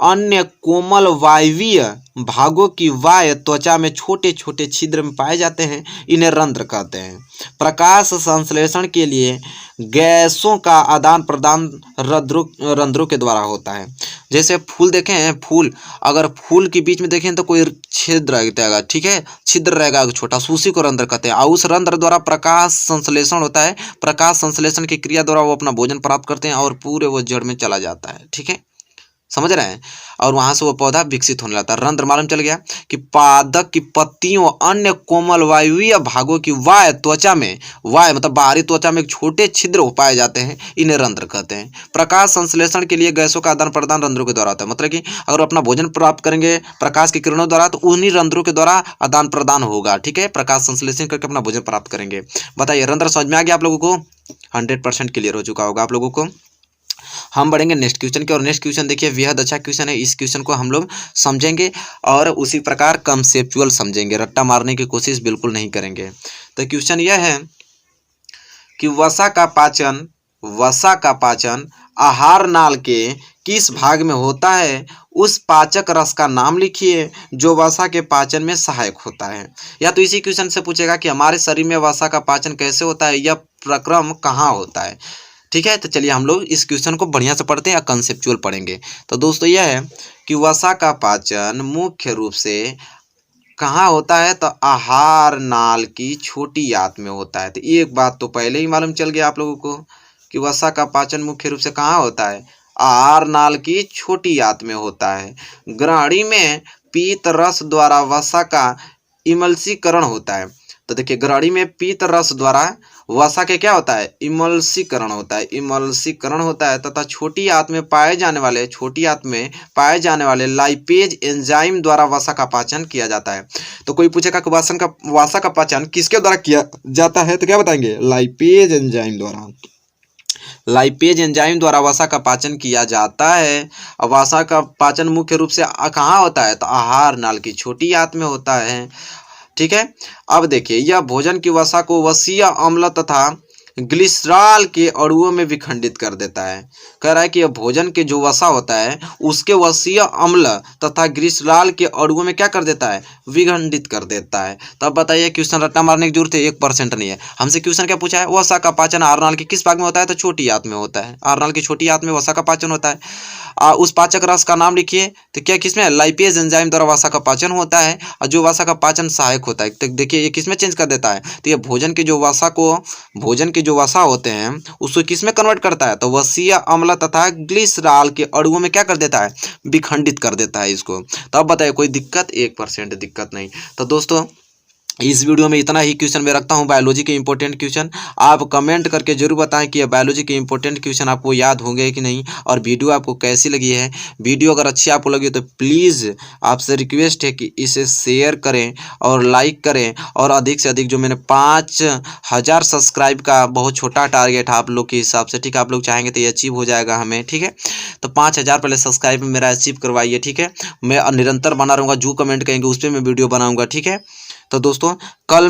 अन्य कोमल वायवीय भागों की वाय त्वचा में छोटे छोटे छिद्र में पाए जाते हैं, इन्हें रंध्र कहते हैं। प्रकाश संश्लेषण के लिए गैसों का आदान प्रदान रंध्रों के द्वारा होता है। जैसे फूल देखें हैं, फूल अगर फूल के बीच में देखें तो कोई छिद्र रहेगा, ठीक है, छिद्र रहेगा छोटा, उसी को रंध्र कहते हैं। और उस रंध्र द्वारा प्रकाश संश्लेषण होता है। प्रकाश संश्लेषण की क्रिया द्वारा वो अपना भोजन प्राप्त करते हैं और पूरे वो जड़ में चला जाता है, ठीक है। समझ रहे हैं, और वहां से वो पौधा विकसित होने लगता है। रंध्र मालूम चल गया कि पादप की पत्तियों अन्य कोमल वायुवीय भागों की वाय त्वचा में, वाय मतलब बाहरी त्वचा में एक छोटे छिद्र पाए जाते हैं, इन्हें रंध्र कहते हैं। प्रकाश संश्लेषण के लिए गैसों का आदान प्रदान रंध्रों के द्वारा होता है। मतलब कि अगर अपना भोजन प्राप्त करेंगे प्रकाश की किरणों द्वारा तो उन्हीं रंध्रों के द्वारा आदान प्रदान होगा। ठीक है, प्रकाश संश्लेषण करके अपना भोजन प्राप्त करेंगे। बताइए रंध्र समझ में आ गया आप लोगों को? 100% क्लियर हो चुका होगा आप लोगों को। हम बढ़ेंगे नेक्स्ट क्वेश्चन की, और नेक्स्ट क्वेश्चन देखिए बेहद अच्छा क्वेश्चन है। इस क्वेश्चन को हम लोग समझेंगे और उसी प्रकार कंसेप्चुअल समझेंगे, रट्टा मारने की कोशिश बिल्कुल नहीं करेंगे। तो क्वेश्चन यह है कि वसा का पाचन आहार नाल के किस भाग में होता है? उस पाचक रस का नाम लिखिए जो वसा के पाचन में सहायक होता है। या तो इसी क्वेश्चन से पूछेगा कि हमारे शरीर में वसा का पाचन कैसे होता है, यह प्रक्रम कहाँ होता है। ठीक है, तो चलिए हम लोग इस क्वेश्चन को बढ़िया से पढ़ते हैं या कंसेप्चुअल पढ़ेंगे। तो दोस्तों यह है कि वसा का पाचन मुख्य रूप से कहाँ होता है? तो आहार नाल की छोटी आंत में होता है। तो एक बात तो पहले ही मालूम चल गया आप लोगों को कि वसा का पाचन मुख्य रूप से कहाँ होता है? आहार नाल की छोटी आंत में होता है। ग्रहणी में पीत रस द्वारा वसा का इमल्सीकरण होता है। तो देखिए ग्रहणी में पीत रस द्वारा वसा के क्या होता है? इमल्सीकरण होता है, इमल्सीकरण होता है तथा छोटी आंत में पाए जाने वाले लाइपेज एंजाइम द्वारा वसा का पाचन किया जाता है। तो कोई पूछेगा कि वसा का पाचन किसके द्वारा किया जाता है? तो क्या बताएंगे? लाइपेज एंजाइम द्वारा। लाइपेज एंजाइम द्वारा वसा का पाचन किया जाता है। और वसा का पाचन मुख्य रूप से कहाँ होता है? तो आहार नाल की छोटी आंत में होता है। ठीक है, अब देखिए यह भोजन की वसा को वसीय अम्ल तथा ग्लिसरॉल के अणुओं में विखंडित कर देता है। कह रहा है कि यह भोजन के जो वसा होता है उसके वसीय अम्ल तथा ग्लिसरॉल के अणुओं में क्या कर देता है? विखंडित कर देता है। तब बताइए क्वेश्चन रट्टा मारने की जरूरत है? 1% नहीं है। हमसे क्वेश्चन क्या पूछा है? वसा का पाचन आहार नाल के किस भाग में होता है? तो छोटी आंत में होता है। आहार नाल की छोटी आंत में वसा का पाचन होता है। उस पाचक रस का नाम लिखिए। तो क्या किसमें? लाइपेज एंजाइम द्वारा वसा का पाचन होता है और जो वसा का पाचन सहायक होता है। तो देखिए ये किसमें चेंज कर देता है? तो ये भोजन के जो वसा होते हैं उसको किसमें कन्वर्ट करता है? तो वसीय अम्ल तथा ग्लिसरॉल के अणुओं में क्या कर देता है? विखंडित कर देता है इसको। तो अब बताइए कोई दिक्कत? 1% दिक्कत नहीं। तो दोस्तों इस वीडियो में इतना ही क्वेश्चन मैं रखता हूं बायोलॉजी के इंपॉर्टेंट क्वेश्चन। आप कमेंट करके जरूर बताएं कि ये बायोलॉजी के इंपॉर्टेंट क्वेश्चन आपको याद होंगे कि नहीं, और वीडियो आपको कैसी लगी है। वीडियो अगर अच्छी आपको लगी तो प्लीज़ आपसे रिक्वेस्ट है कि इसे शेयर करें और लाइक करें, और अधिक से अधिक जो मैंने 5000 सब्सक्राइब का बहुत छोटा टारगेट है आप लोग के हिसाब से, ठीक है, आप लोग चाहेंगे तो ये अचीव हो जाएगा हमें। ठीक है, तो 5000 पहले सब्सक्राइब मेरा अचीव करवाइए। ठीक है, मैं निरंतर बना रहूँगा, जो कमेंट करेंगे उस पर मैं वीडियो बनाऊँगा। ठीक है, तो दोस्तों कल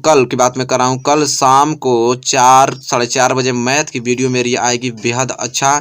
कल की बात मैं कर रहा हूँ, कल शाम को 4 साढ़े 4 बजे मैथ की वीडियो मेरी आएगी, बेहद अच्छा,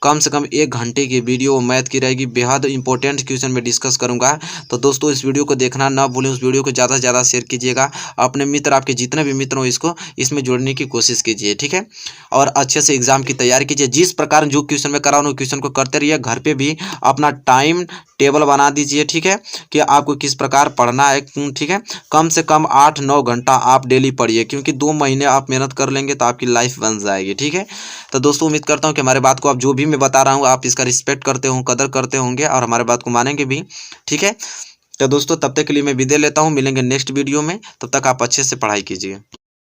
कम से कम 1 घंटे की वीडियो मैथ की रहेगी। बेहद इंपॉर्टेंट क्वेश्चन में डिस्कस करूँगा। तो दोस्तों इस वीडियो को देखना ना भूलें, उस वीडियो को ज़्यादा से ज़्यादा शेयर कीजिएगा। अपने मित्र, आपके जितने भी मित्र हो इसमें जोड़ने की कोशिश कीजिए। ठीक है, और अच्छे से एग्जाम की तैयारी कीजिए। जिस प्रकार जो क्वेश्चन में कर रहा हूँ क्वेश्चन को करते रहिए। घर पर भी अपना टाइम टेबल बना दीजिए। ठीक है, कि आपको किस प्रकार पढ़ना है। ठीक है, कम से कम 8-9 घंटा आप डेली पढ़िए, क्योंकि 2 महीने आप मेहनत कर लेंगे तो आपकी लाइफ बन जाएगी। ठीक है, तो दोस्तों उम्मीद करता हूँ कि हमारे बात को आप जो भी मैं बता रहा हूँ आप इसका रिस्पेक्ट करते हो, कदर करते होंगे और हमारे बात को मानेंगे भी। ठीक है, तो दोस्तों तब तक के लिए मैं विदा लेता हूँ। मिलेंगे नेक्स्ट वीडियो में, तब तक आप अच्छे से पढ़ाई कीजिए।